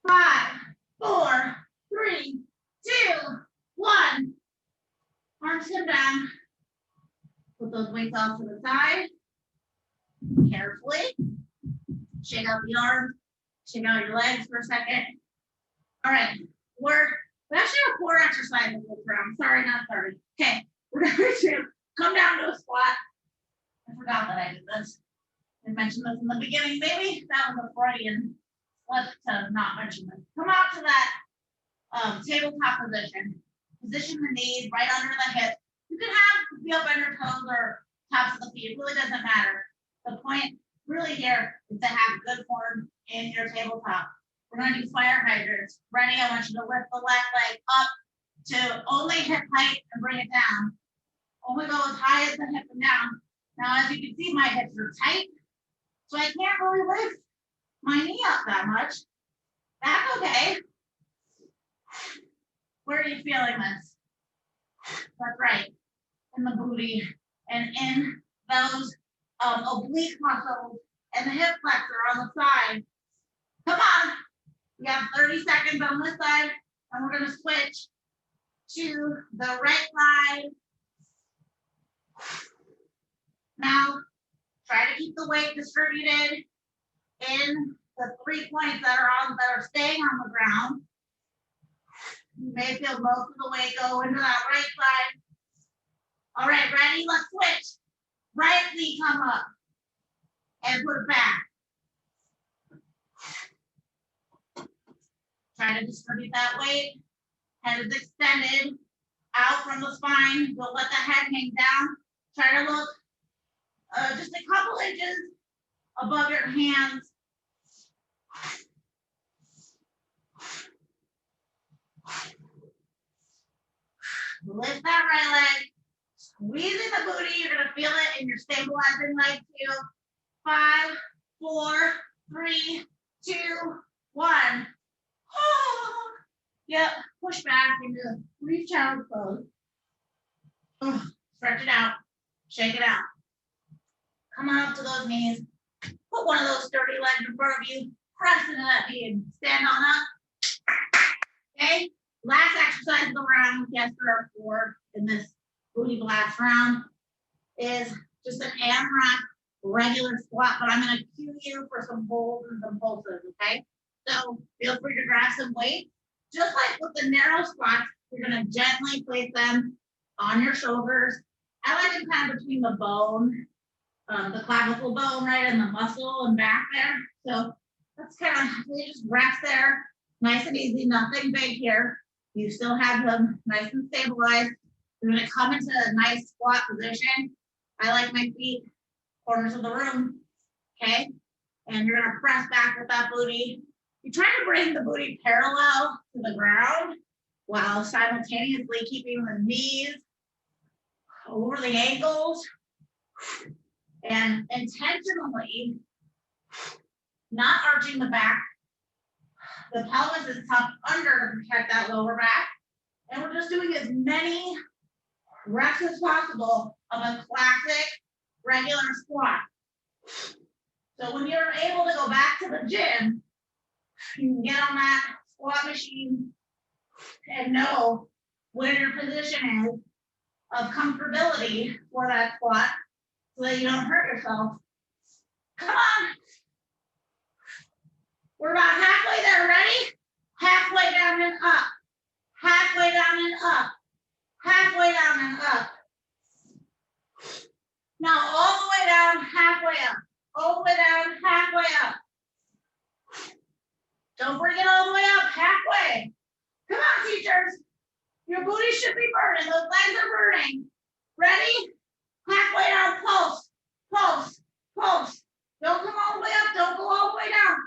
5, 4, 3, 2, 1. Arms come down. Put those weights off to the side. Carefully. Shake out the arms, shake out your legs for a second. All right, we actually have 4 exercises this round. Sorry, not 30. Okay, we're going to come down to a squat. I forgot that I did this. I mentioned this in the beginning. Maybe that was a Freudian slip to not mention this. Come out to that tabletop position. Position the knees right under the hips. You can be up on your toes or tops of the feet. It really doesn't matter. The point really here is to have good form in your tabletop. We're going to do fire hydrants. Ready? I want you to lift the left leg up to only hip height and bring it down. Only go as high as the hip and down. Now, as you can see, my hips are tight, so I can't really lift my knee up that much. That's okay. Where are you feeling this? That's right, in the booty and in those oblique muscles and the hip flexor on the side. Come on. We have 30 seconds on this side, and we're going to switch to the right side. Now, try to keep the weight distributed in the 3 points that are staying on the ground. You may feel most of the weight go into that right side. All right, ready? Let's switch. Right knee come up and put it back. Try to distribute that weight. Head is extended out from the spine. Don't let the head hang down. Try to look just a couple inches above your hands. Lift that right leg. Squeezing the booty. You're going to feel it in your stabilizing leg too. 5, 4, 3, 2, 1. Oh, yep, push back into brief child's pose. Stretch it out, shake it out. Come on up to those knees. Put one of those sturdy legs in front of you. Press into that knee and stand on up. Okay, last exercise of the round. Yes, there are 4 in this booty blast round. Is just an AMRAP regular squat, but I'm going to cue you for some holds and some pulses, okay? So feel free to grab some weight. Just like with the narrow squats, you're going to gently place them on your shoulders. I like them kind of between the bone, the clavicle bone, right, and the muscle and back there. So that's kind of, they just rest there, nice and easy, nothing big here. You still have them nice and stabilized. You're going to come into a nice squat position. I like my feet corners of the room, okay? And you're going to press back with that booty. You're trying to bring the booty parallel to the ground while simultaneously keeping the knees over the ankles and intentionally not arching the back. The pelvis is tucked under to protect that lower back. And we're just doing as many reps as possible of a classic regular squat. So when you're able to go back to the gym, you can get on that squat machine and know where your position is of comfortability for that squat so that you don't hurt yourself. Come on. We're about halfway there. Ready? Halfway down and up. Halfway down and up. Halfway down and up. Now all the way down, halfway up. All the way down, halfway up. Don't bring it all the way up, halfway. Come on, teachers. Your booty should be burning. Those legs are burning. Ready? Halfway down, pulse, pulse, pulse. Don't come all the way up. Don't go all the way down.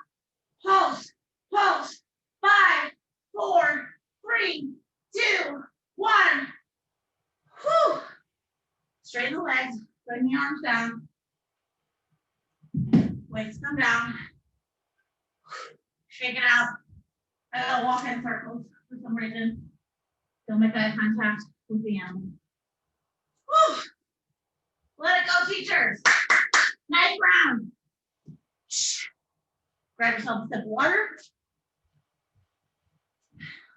Pulse, pulse. 5, 4, 3, 2, 1. Whew. Straighten the legs. Bring the arms down. Weights come down. Shake it out. I gotta walk in circles for some reason. Don't make eye contact with the animal. Whew. Let it go, teachers. Nice round. Grab yourself a sip of water.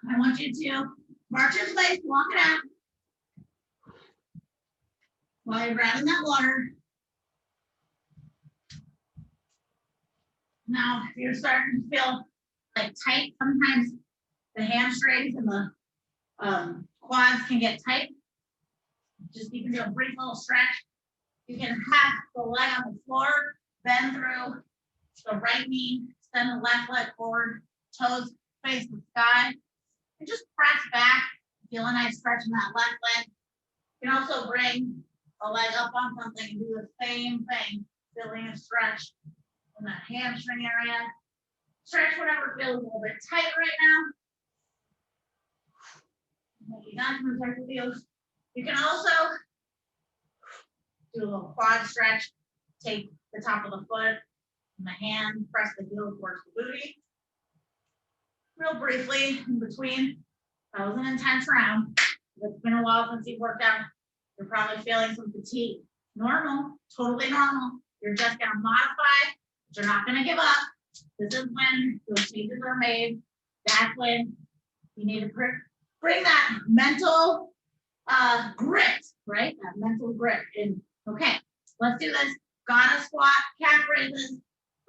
I want you to march in place, walk it out. While you're grabbing that water, Now, if you're starting to feel like tight, sometimes the hamstrings and the quads can get tight. Just you can do a brief little stretch. You can have the leg on the floor, bend through the right knee, extend the left leg forward, toes face the sky, and just press back. Feel a nice stretch in that left leg. You can also bring a leg up on something and do the same thing, feeling a stretch in that hamstring area. Stretch whatever feels a little bit tight right now. You can also do a little quad stretch. Take the top of the foot and the hand, press the heel towards the booty. Real briefly in between. That was an intense round. It's been a while since you've worked out. You're probably feeling some fatigue. Normal, totally normal. You're just gonna modify, but you're not gonna give up. This is when those changes are made. That's when you need to bring that mental grit, right? That mental grit. And okay, let's do this. Gotta squat, calf raises.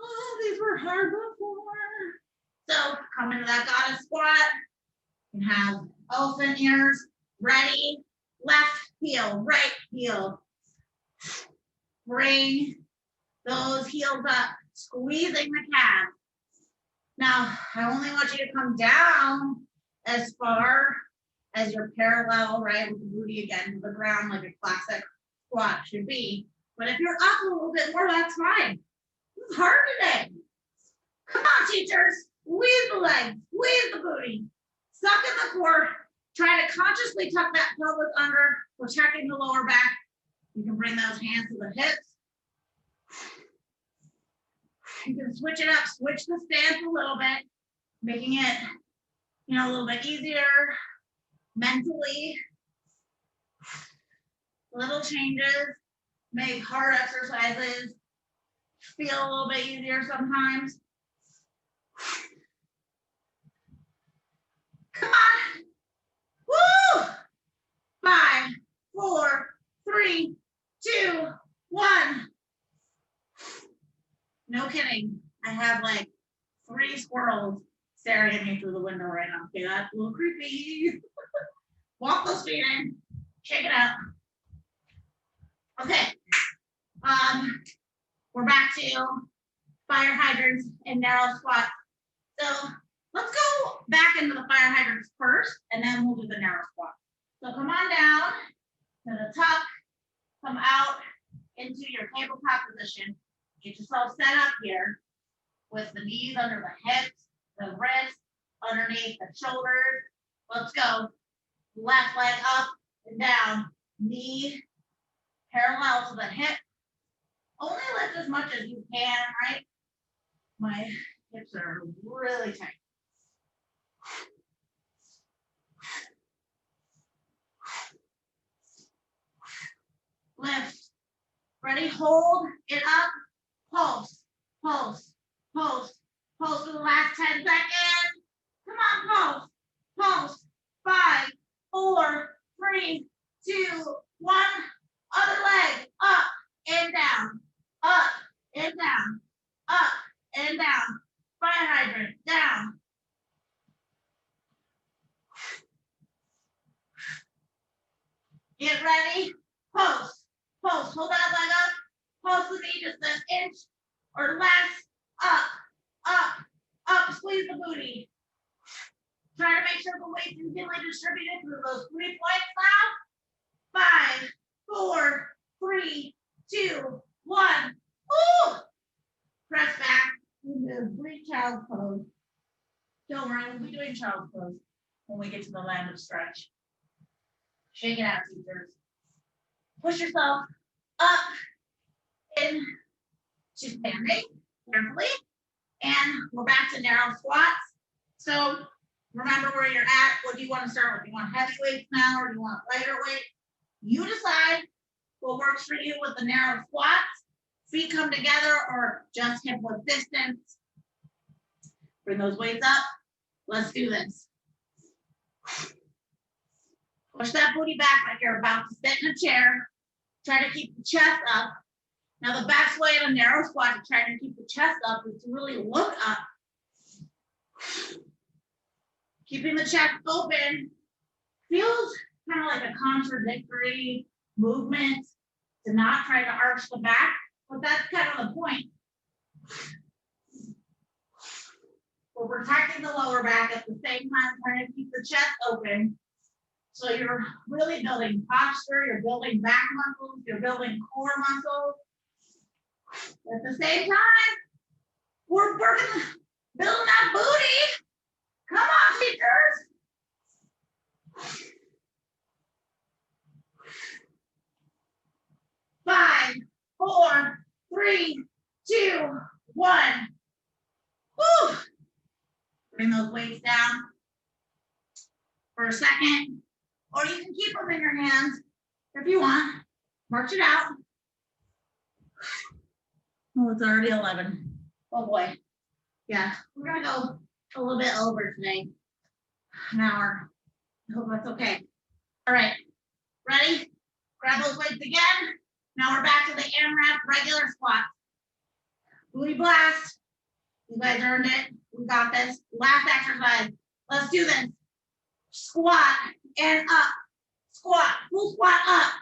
Oh, these were hard before. So come into that gotta squat. You can have elephant ears ready. Left heel, right heel. Bring those heels up, squeezing the calf. Now, I only want you to come down as far as your parallel, right, with the booty again to the ground like a classic squat should be. But if you're up a little bit more, that's fine. This is hard today. Come on, teachers. Squeeze the legs, squeeze the booty. Suck in the core. Try to consciously tuck that pelvis under, protecting the lower back. You can bring those hands to the hips. You can switch it up, switch the stance a little bit, making it, a little bit easier mentally. Little changes make hard exercises feel a little bit easier sometimes. Come on. Woo! 5, 4, 3, 2, 1. No kidding. I have like 3 squirrels staring at me through the window right now. Okay, that's a little creepy. Walk those feet in. Shake it out. Okay. We're back to fire hydrants and narrow squats. So let's go back into the fire hydrants first, and then we'll do the narrow squat. So come on down to the tuck, come out into your tabletop position. Get yourself set up here with the knees under the hips, the wrists underneath the shoulders. Let's go. Left leg up and down, knee parallel to the hip. Only lift as much as you can, right? My hips are really tight. Lift. Ready? Hold it up. Pulse, pulse, pulse, pulse for the last 10 seconds. Come on, pulse, pulse. 5, 4, 3, 2, 1. Other leg, up and down, up and down, up and down. Fire hydrant, down. Get ready, pulse, pulse. Hold that leg up. Pulse the knee just an inch or less. Up, up, up. Squeeze the booty. Try to make sure the weight is evenly distributed through those 3 points now. 5, 4, 3, 2, 1. Ooh! Press back into brief child's pose. Don't worry, we'll be doing child's pose when we get to the land of stretch. Shake it out, teachers. Push yourself up into standing carefully. And we're back to narrow squats. So remember where you're at. What do you want to start with? Do you want heavy weights now or do you want lighter weight? You decide what works for you with the narrow squats. Feet come together or just hip width distance. Bring those weights up. Let's do this. Push that booty back like you're about to sit in a chair. Try to keep the chest up. Now the best way in a narrow squat to try to keep the chest up is to really look up. Keeping the chest open feels kind of like a contradictory movement to not try to arch the back, but that's kind of the point. We're protecting the lower back at the same time, trying to keep the chest open. So you're really building posture, you're building back muscles, you're building core muscles. At the same time, we're working, building that booty. Come on, teachers. 5, 4, 3, 2, 1. Woo! Bring those weights down for a second, or you can keep them in your hands if you want. March it out. Oh, it's already 11. Oh boy. Yeah, we're gonna go a little bit over today. An hour. I hope that's okay. All right, ready? Grab those weights again. Now we're back to the AMRAP regular squat. Booty blast. You guys earned it. We got this. Last exercise. Let's do this. Squat and up. Squat. Full squat up.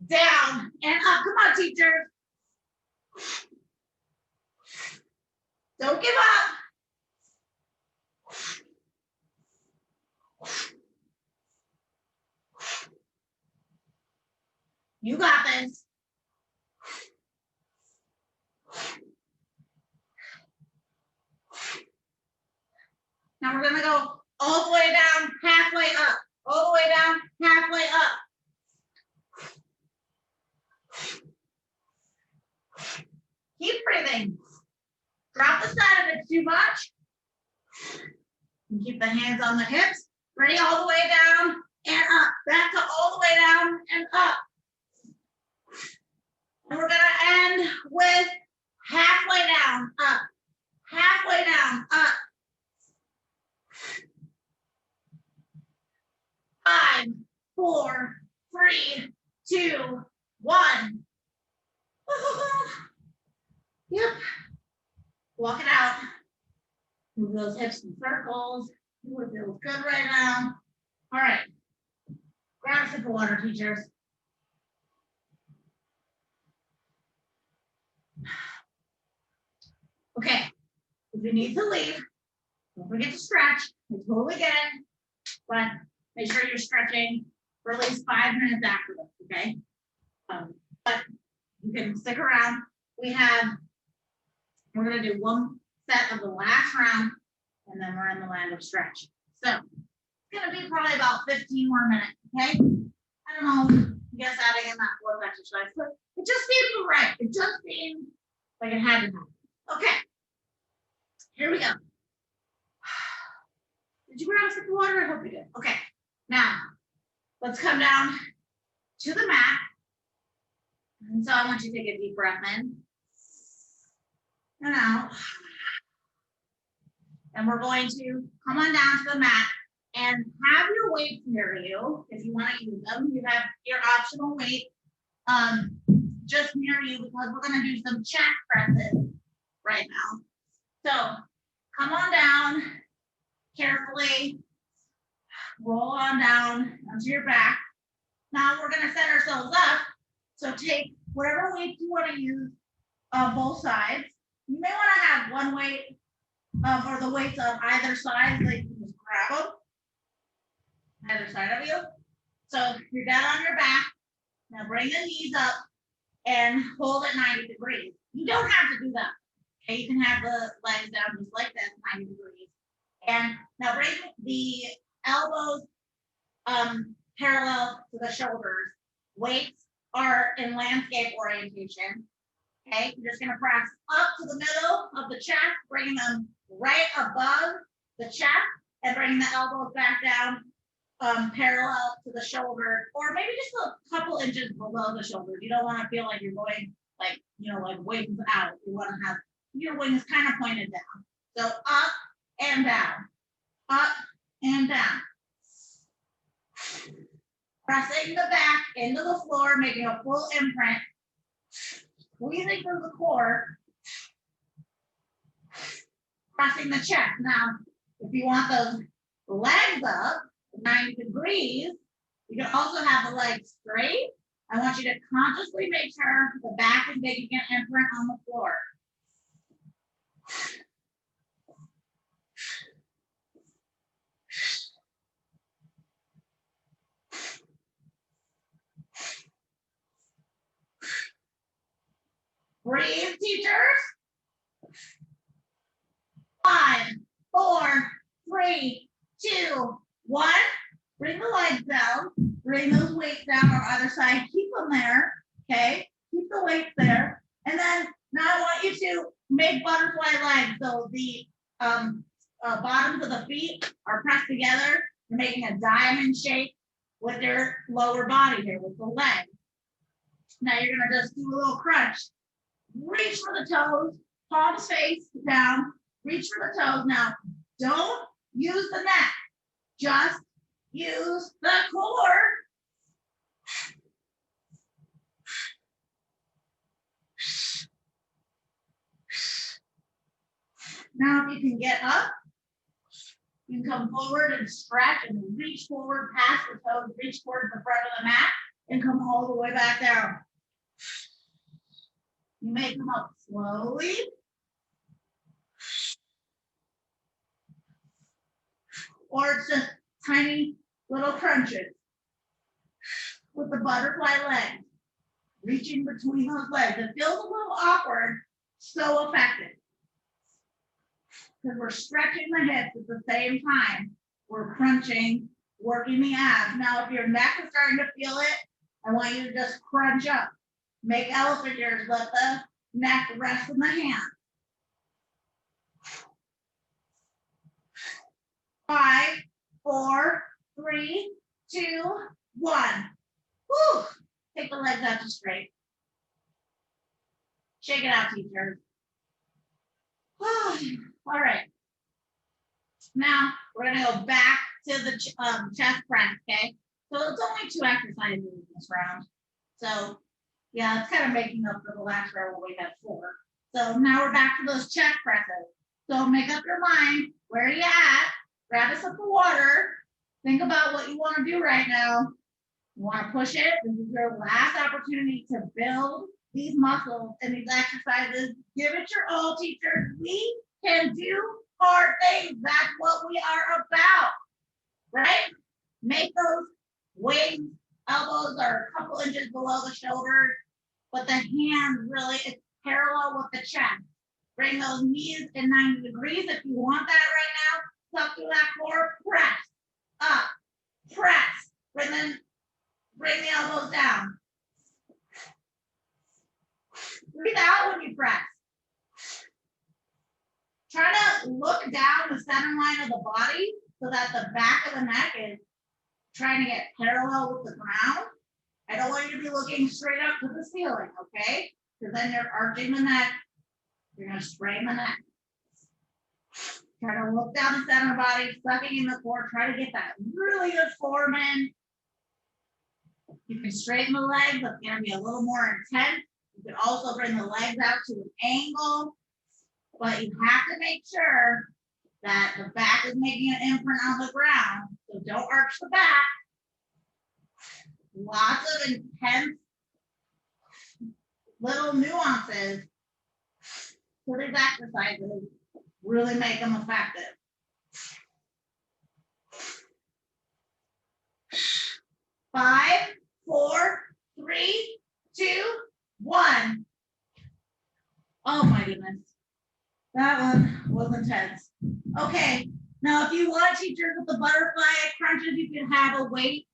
Down and up. Come on, teachers. Don't give up. You got this. Now we're gonna go all the way down, halfway up. All the way down, halfway up. Keep breathing. Drop the side if it's too much. And keep the hands on the hips. Ready, all the way down and up. Back to all the way down and up. And we're gonna end with halfway down, up. Halfway down, up. 5, 4, 3, 2, 1. Yep. Walk it out. Move those hips in circles. It feels good right now. All right. Grab a sip of water, teachers. Okay. If you need to leave, don't forget to stretch. I totally get it. But make sure you're stretching for at least 5 minutes after this, okay? But you can stick around. We're gonna do one set of the last round, and then we're in the land of stretch. So it's gonna be probably about 15 more minutes, okay? I don't know, I guess adding in that fourth exercise, but it just seemed right. It just seemed like it had to happen. Okay, here we go. Did you grab a sip of water? I hope you did. Okay, now let's come down to the mat. And so I want you to take a deep breath in and out. And we're going to come on down to the mat and have your weights near you. If you want to use them, you have your optional weight just near you because we're going to do some chest presses right now. So come on down carefully, roll on down onto your back. Now we're going to set ourselves up. So take whatever weight you want to use on both sides. You may want to have one weight or the weights on either side, so you can just grab them, either side of you. So you're down on your back. Now bring the knees up and hold at 90 degrees. You don't have to do that. Okay, you can have the legs down just like this, 90 degrees. And now bring the elbows parallel to the shoulders. Weights are in landscape orientation. Okay, you're just gonna press up to the middle of the chest, bringing them right above the chest, and bringing the elbows back down parallel to the shoulder, or maybe just a couple inches below the shoulders. You don't want to feel like you're going like, like wings out. You want to have your wings kind of pointed down. So up and down, up and down. Pressing the back into the floor, making a full imprint. Squeezing through the core, pressing the chest. Now, if you want those legs up 90 degrees, you can also have the legs straight. I want you to consciously make sure the back is making an imprint on the floor. Breathe, teachers. 5, 4, 3, 2, 1. Bring the legs down. Bring those weights down on either side. Keep them there. Okay. Keep the weights there. And then now I want you to make butterfly legs. So the bottoms of the feet are pressed together. You're making a diamond shape with your lower body here with the leg. Now you're gonna just do a little crunch. Reach for the toes, palms face down, reach for the toes. Now, don't use the neck, just use the core. Now, if you can get up, you can come forward and stretch and reach forward past the toes, reach towards the front of the mat, and come all the way back down. You may come up slowly. Or it's just tiny little crunches with the butterfly legs, reaching between those legs. It feels a little awkward, so effective. Because we're stretching the hips at the same time. We're crunching, working the abs. Now, if your neck is starting to feel it, I want you to just crunch up. Make elephant ears, let the neck rest in the hand. 5, 4, 3, 2, 1. Woo! Take the legs out to straight. Shake it out, teachers. All right. Now we're gonna go back to the chest press, okay? So it's only 2 exercises in this round. So yeah, it's kind of making up for the last round where we had 4. So now we're back to those chest presses. So make up your mind, where are you at? Grab a sip of water. Think about what you want to do right now. You want to push it. This is your last opportunity to build these muscles and these exercises. Give it your all, teachers. We can do hard things. That's what we are about, right? Make those wings, elbows are a couple inches below the shoulders, but the hands really is parallel with the chest. Bring those knees in 90 degrees if you want that right now. Tuck through that core, press, up, press. Bring the elbows down. Breathe out when you press. Try to look down the center line of the body so that the back of the neck is trying to get parallel with the ground. I don't want you to be looking straight up to the ceiling, okay? Because then you're arching the neck. You're going to strain the neck. Try to look down the center body, sucking in the core. Try to get that really good form in. You can straighten the legs. That's going to be a little more intense. You can also bring the legs out to an angle. But you have to make sure that the back is making an imprint on the ground. So don't arch the back. Lots of intense little nuances to these exercises really make them effective. 5, 4, 3, 2, 1. Oh my goodness. That one was intense. Okay, now if you want, teachers, with the butterfly crunches, you can have a weight.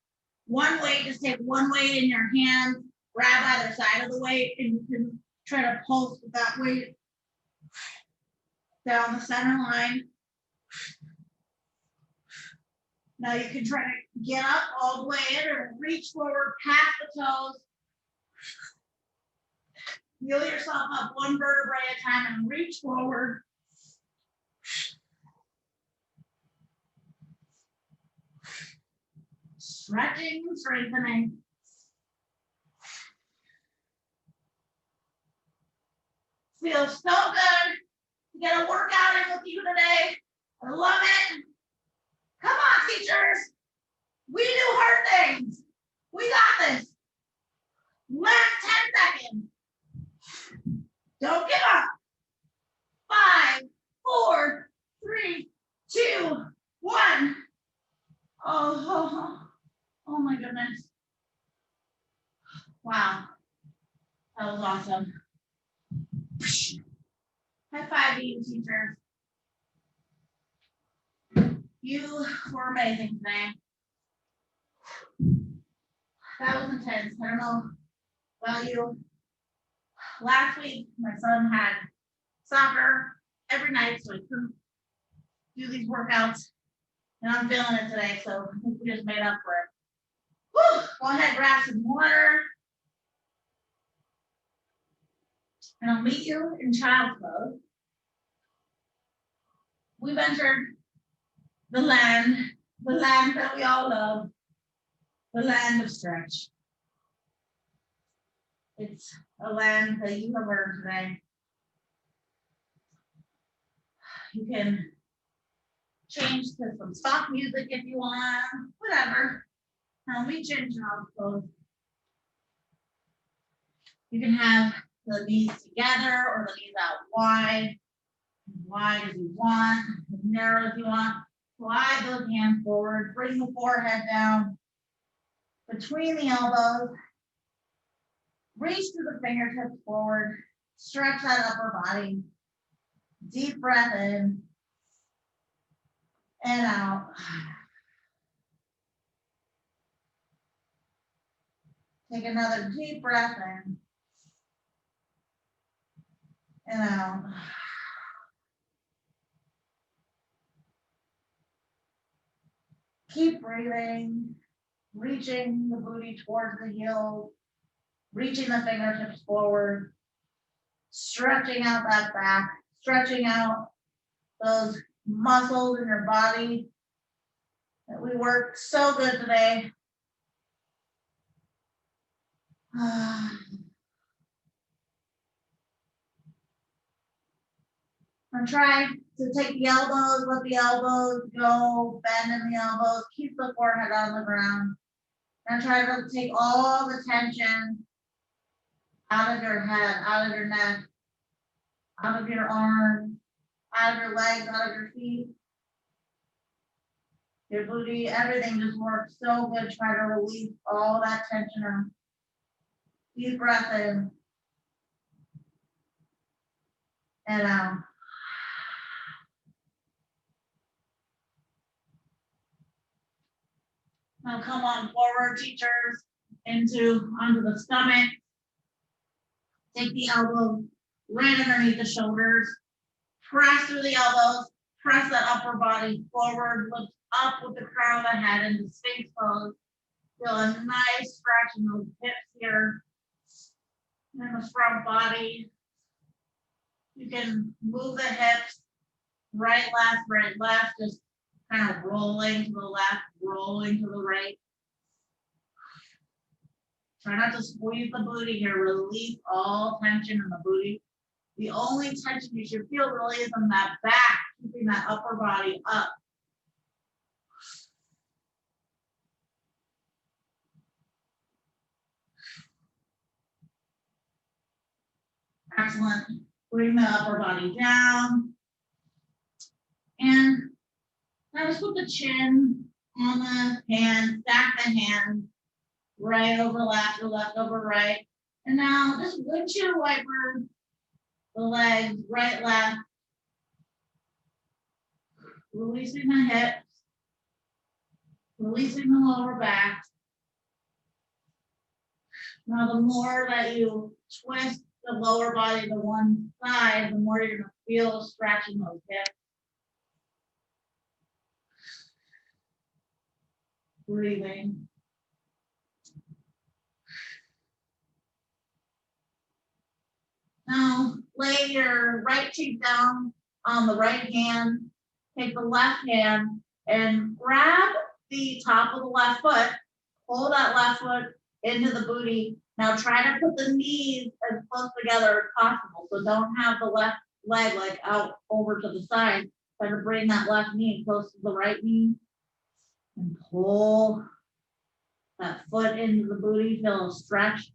One weight, just take one weight in your hand, grab either side of the weight, and you can try to pulse with that weight down the center line. Now you can try to get up all the way in or reach forward past the toes. Wheel yourself up one vertebrae at a time and reach forward. Stretching and strengthening. Feels so good to get a workout in with you today. I love it. Come on, teachers. We do hard things. We got this. Last 10 seconds. Don't give up. 5, 4, 3, 2, 1. Oh my goodness. Wow. That was awesome. High five to you, teachers. You were amazing today. That was intense. I don't know about you. Last week, my son had soccer every night, so he couldn't do these workouts. And I'm feeling it today, so I think we just made up for it. Woo! Go ahead, grab some water. And I'll meet you in child's pose. We've entered the land that we all love, the land of stretch. It's a land that you have earned today. You can change to some soft music if you want, whatever. I'll meet you in child's pose. You can have the knees together or the knees out wide as you want, as narrow as you want. Slide those hands forward, bring the forehead down between the elbows. Reach through the fingertips forward, stretch that upper body. Deep breath in and out. Take another deep breath in and out. Keep breathing, reaching the booty towards the heels, reaching the fingertips forward, stretching out that back, stretching out those muscles in your body that we worked so good today. And try to take the elbows, let the elbows go, bend in the elbows, keep the forehead on the ground. And try to take all the tension out of your head, out of your neck, out of your arms, out of your legs, out of your feet. Your booty, everything just works so good. Try to release all that tension. Deep breath in and out. Now come on forward, teachers, onto the stomach. Take the elbows right underneath the shoulders. Press through the elbows. Press that upper body forward. Lift up with the crown of the head into Sphinx pose. Feel a nice stretch in those hips here. And the front body. You can move the hips. Right, left. Just kind of rolling to the left, rolling to the right. Try not to squeeze the booty here. Release all tension in the booty. The only tension you should feel really is in that back, keeping that upper body up. Excellent. Bring the upper body down. And now just put the chin on the hand, stack the hand, right over left or left over right. And now just windshield wiper the legs, right, left. Releasing the hips, releasing the lower back. Now the more that you twist the lower body to one side, the more you're gonna feel stretching those hips. Breathing. Now lay your right cheek down on the right hand. Take the left hand and grab the top of the left foot. Pull that left foot into the booty Now try to put the knees as close together as possible. So don't have the left leg like out over to the side. Try to bring that left knee close to the right knee and pull that foot into the booty. Feel a stretch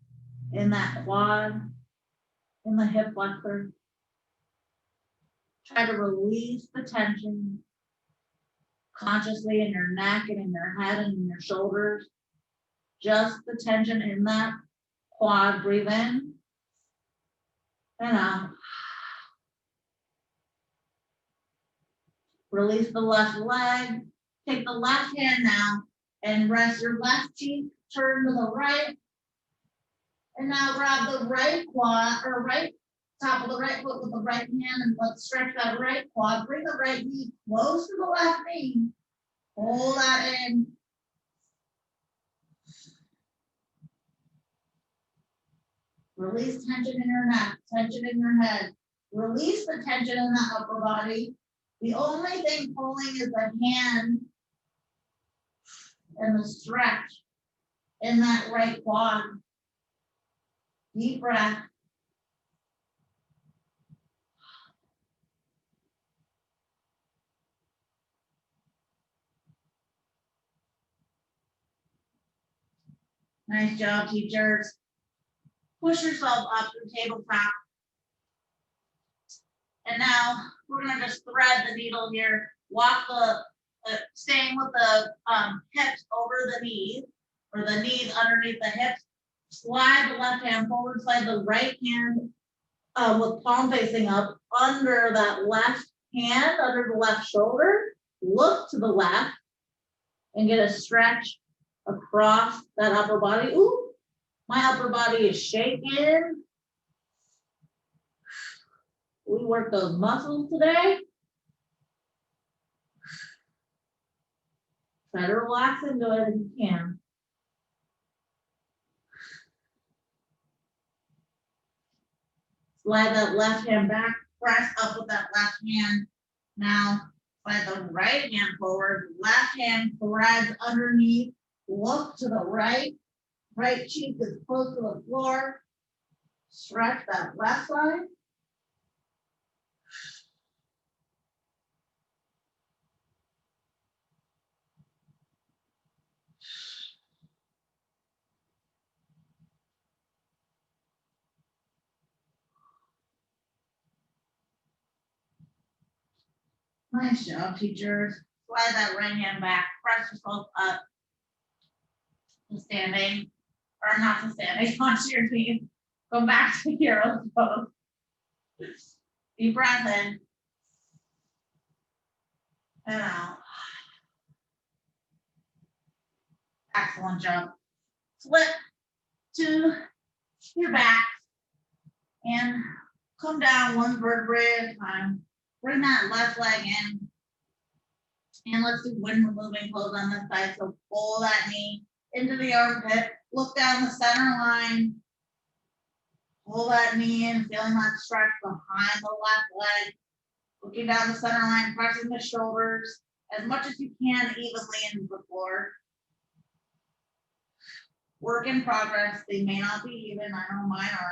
in that quad, in the hip flexor. Try to release the tension consciously in your neck and in your head and in your shoulders. Just the tension in that quad. Breathe in and out. Release the left leg. Take the left hand now and rest your left cheek. Turn to the right. And now grab the right quad or right top of the right foot with the right hand and let's stretch that right quad. Bring the right knee close to the left knee. Hold that in. Release tension in your neck, tension in your head. Release the tension in the upper body. The only thing pulling is the hand and the stretch in that right quad. Deep breath. Nice job, teachers. Push yourself up to the tabletop. And now we're gonna just thread the needle here. Walk staying with the hips over the knees, or the knees underneath the hips. Slide the left hand forward, slide the right hand with palm facing up under that left hand, under the left shoulder. Look to the left and get a stretch across that upper body. Ooh, my upper body is shaking. We work those muscles today. Try to relax into it if you can. Slide that left hand back, press up with that left hand. Now, slide the right hand forward, left hand threads underneath. Look to the right. Right cheek is close to the floor. Stretch that left side. Nice job, teachers. Slide that right hand back, press yourself up to standing, or not to standing, onto your knees. Go back to hero pose. Deep breath in and out. Excellent job. Flip to your back and come down one vertebrae at a time. Bring that left leg in. And let's do wind removing pose on this side. So pull that knee into the armpit. Look down the center line. Pull that knee in, feeling that stretch behind the left leg. Looking down the center line, pressing the shoulders as much as you can evenly into the floor. Work in progress. They may not be even. I know mine aren't.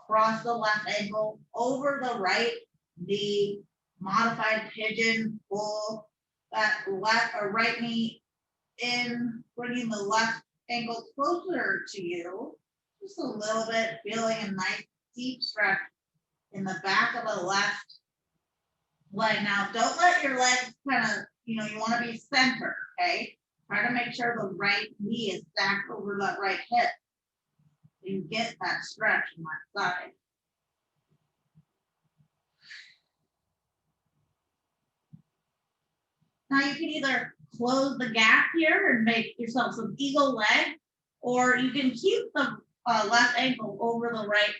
Cross the left ankle over the right knee. Modified pigeon. Pull that left or right knee in, bringing the left ankle closer to you. Just a little bit, feeling a nice deep stretch in the back of the left leg. Now, don't let your legs kind of, you want to be centered, okay? Try to make sure the right knee is stacked over that right hip. So you get that stretch on that side. Now you can either close the gap here and make yourself some eagle leg, or you can keep the left ankle over the right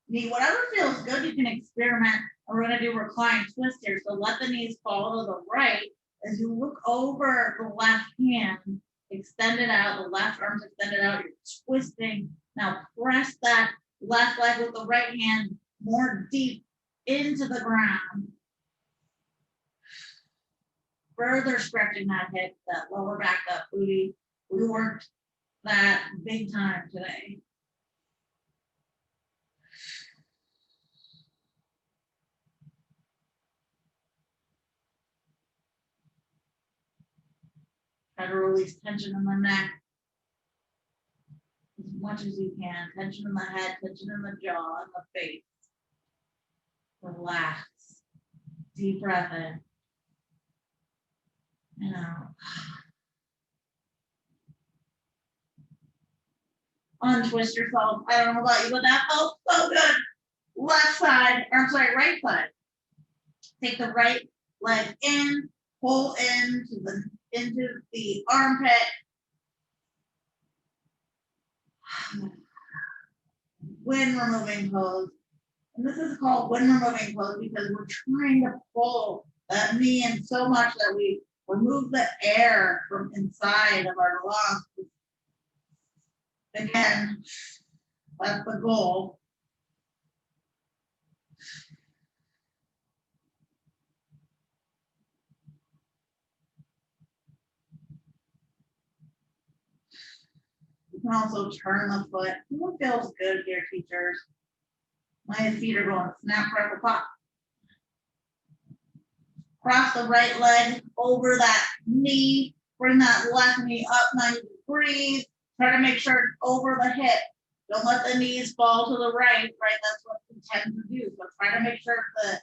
knee. Whatever feels good, you can experiment. And we're going to do recline twist here. So let the knees fall to the right as you look over the left hand, extend it out, the left arm's extended out, you're twisting. Now press that left leg with the right hand more deep into the ground. further stretching that hip, that lower back, that booty. We worked that big time today. Try to release tension in the neck as much as you can. Tension in the head, tension in the jaw, and the face. Relax. Deep breath in and out. Untwist yourself. I don't know about you, but that felt so good. Left side, or I'm sorry, right side. Take the right leg in, pull into the armpit. Wind removing pose. And this is called wind removing pose because we're trying to pull that knee in so much that we remove the air from inside of our lungs. Again, that's the goal. You can also turn the foot. What feels good here, teachers? My feet are going snap, crackle, pop. Cross the right leg over that knee. Bring that left knee up 90 degrees. Try to make sure it's over the hip. Don't let the knees fall to the right, That's what we tend to do. So try to make sure the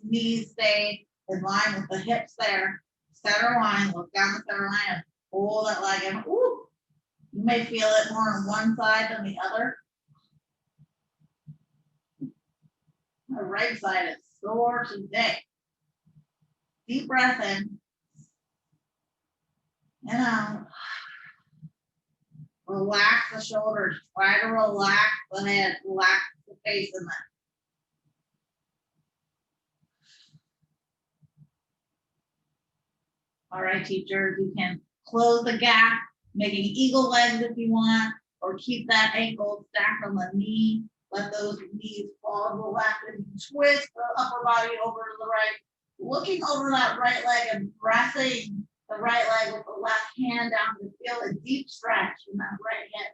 knees stay in line with the hips there. Center line, look down the center line and pull that leg in. Ooh. You may feel it more on one side than the other. The right side is sore today. Deep breath in and out. Relax the shoulders. Try to relax the head. Relax the face in that. All right, teachers, you can close the gap, making eagle legs if you want, or keep that ankle stacked on the knee. Let those knees fall to the left and twist the upper body over to the right. Looking over that right leg and pressing the right leg with the left hand down to feel a deep stretch in that right hip.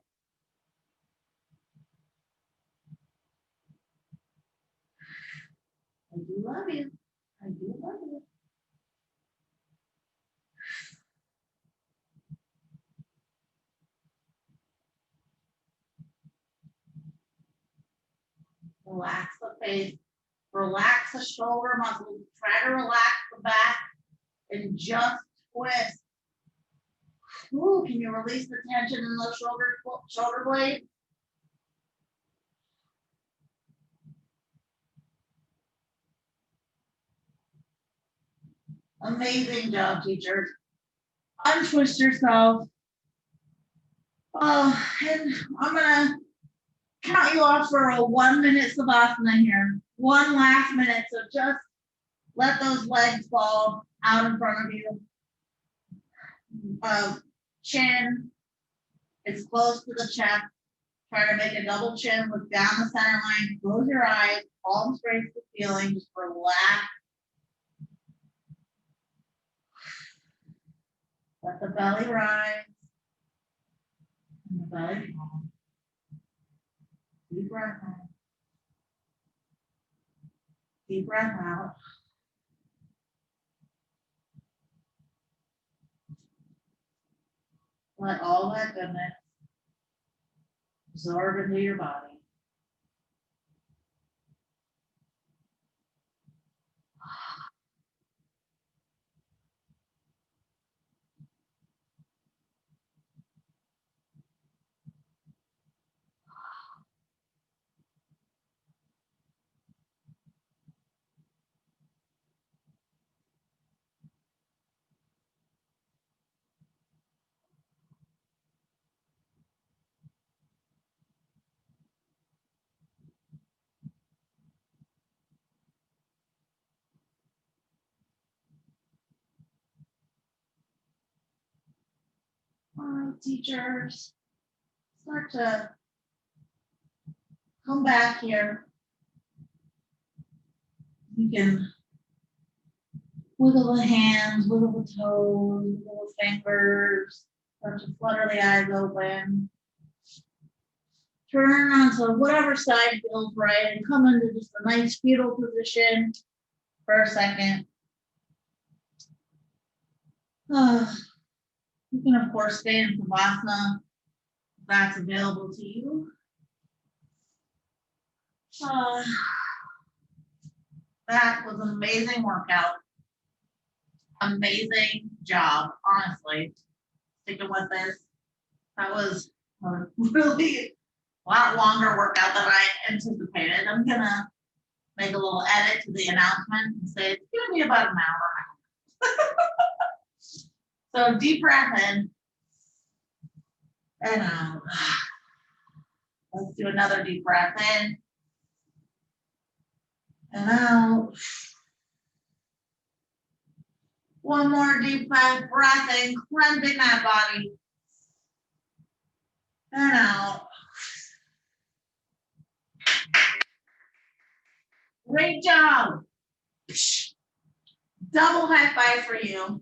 I do love you. I do love you. Relax the face. Relax the shoulder muscles. Try to relax the back and just twist. Ooh, can you release the tension in those shoulder blades? Amazing job, teachers. Untwist yourself. Oh, and I'm gonna count you off for a 1 minute savasana here. One last minute. So just let those legs fall out in front of you. Chin is close to the chest. Try to make a double chin, look down the center line, close your eyes, palms straight to the ceiling, just relax. Let the belly rise. And the belly fall. Deep breath in. Deep breath out. Let all that goodness absorb into your body. All right, teachers, start to come back here. You can Wiggle the hands, wiggle the toes, wiggle the fingers, start to flutter the eyes open. Turn onto whatever side feels right and come into just a nice fetal position for a second. You can, of course, stay in Savasana if that's available to you. That was an amazing workout. Amazing job, honestly. Sticking with this. That was a really lot longer workout than I anticipated. I'm gonna make a little edit to the announcement and say it's gonna be about an hour. So deep breath in and out. Let's do another deep breath in and out. One more deep breath in, cleansing that body. And out. Great job. Double high five for you.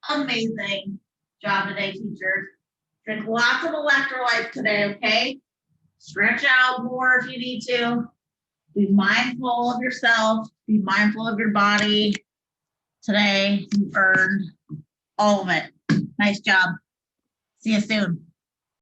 Amazing job today, teachers. Drink lots of electrolytes today, okay? Stretch out more if you need to. Be mindful of yourself. Be mindful of your body. Today, you earned all of it. Nice job. See you soon.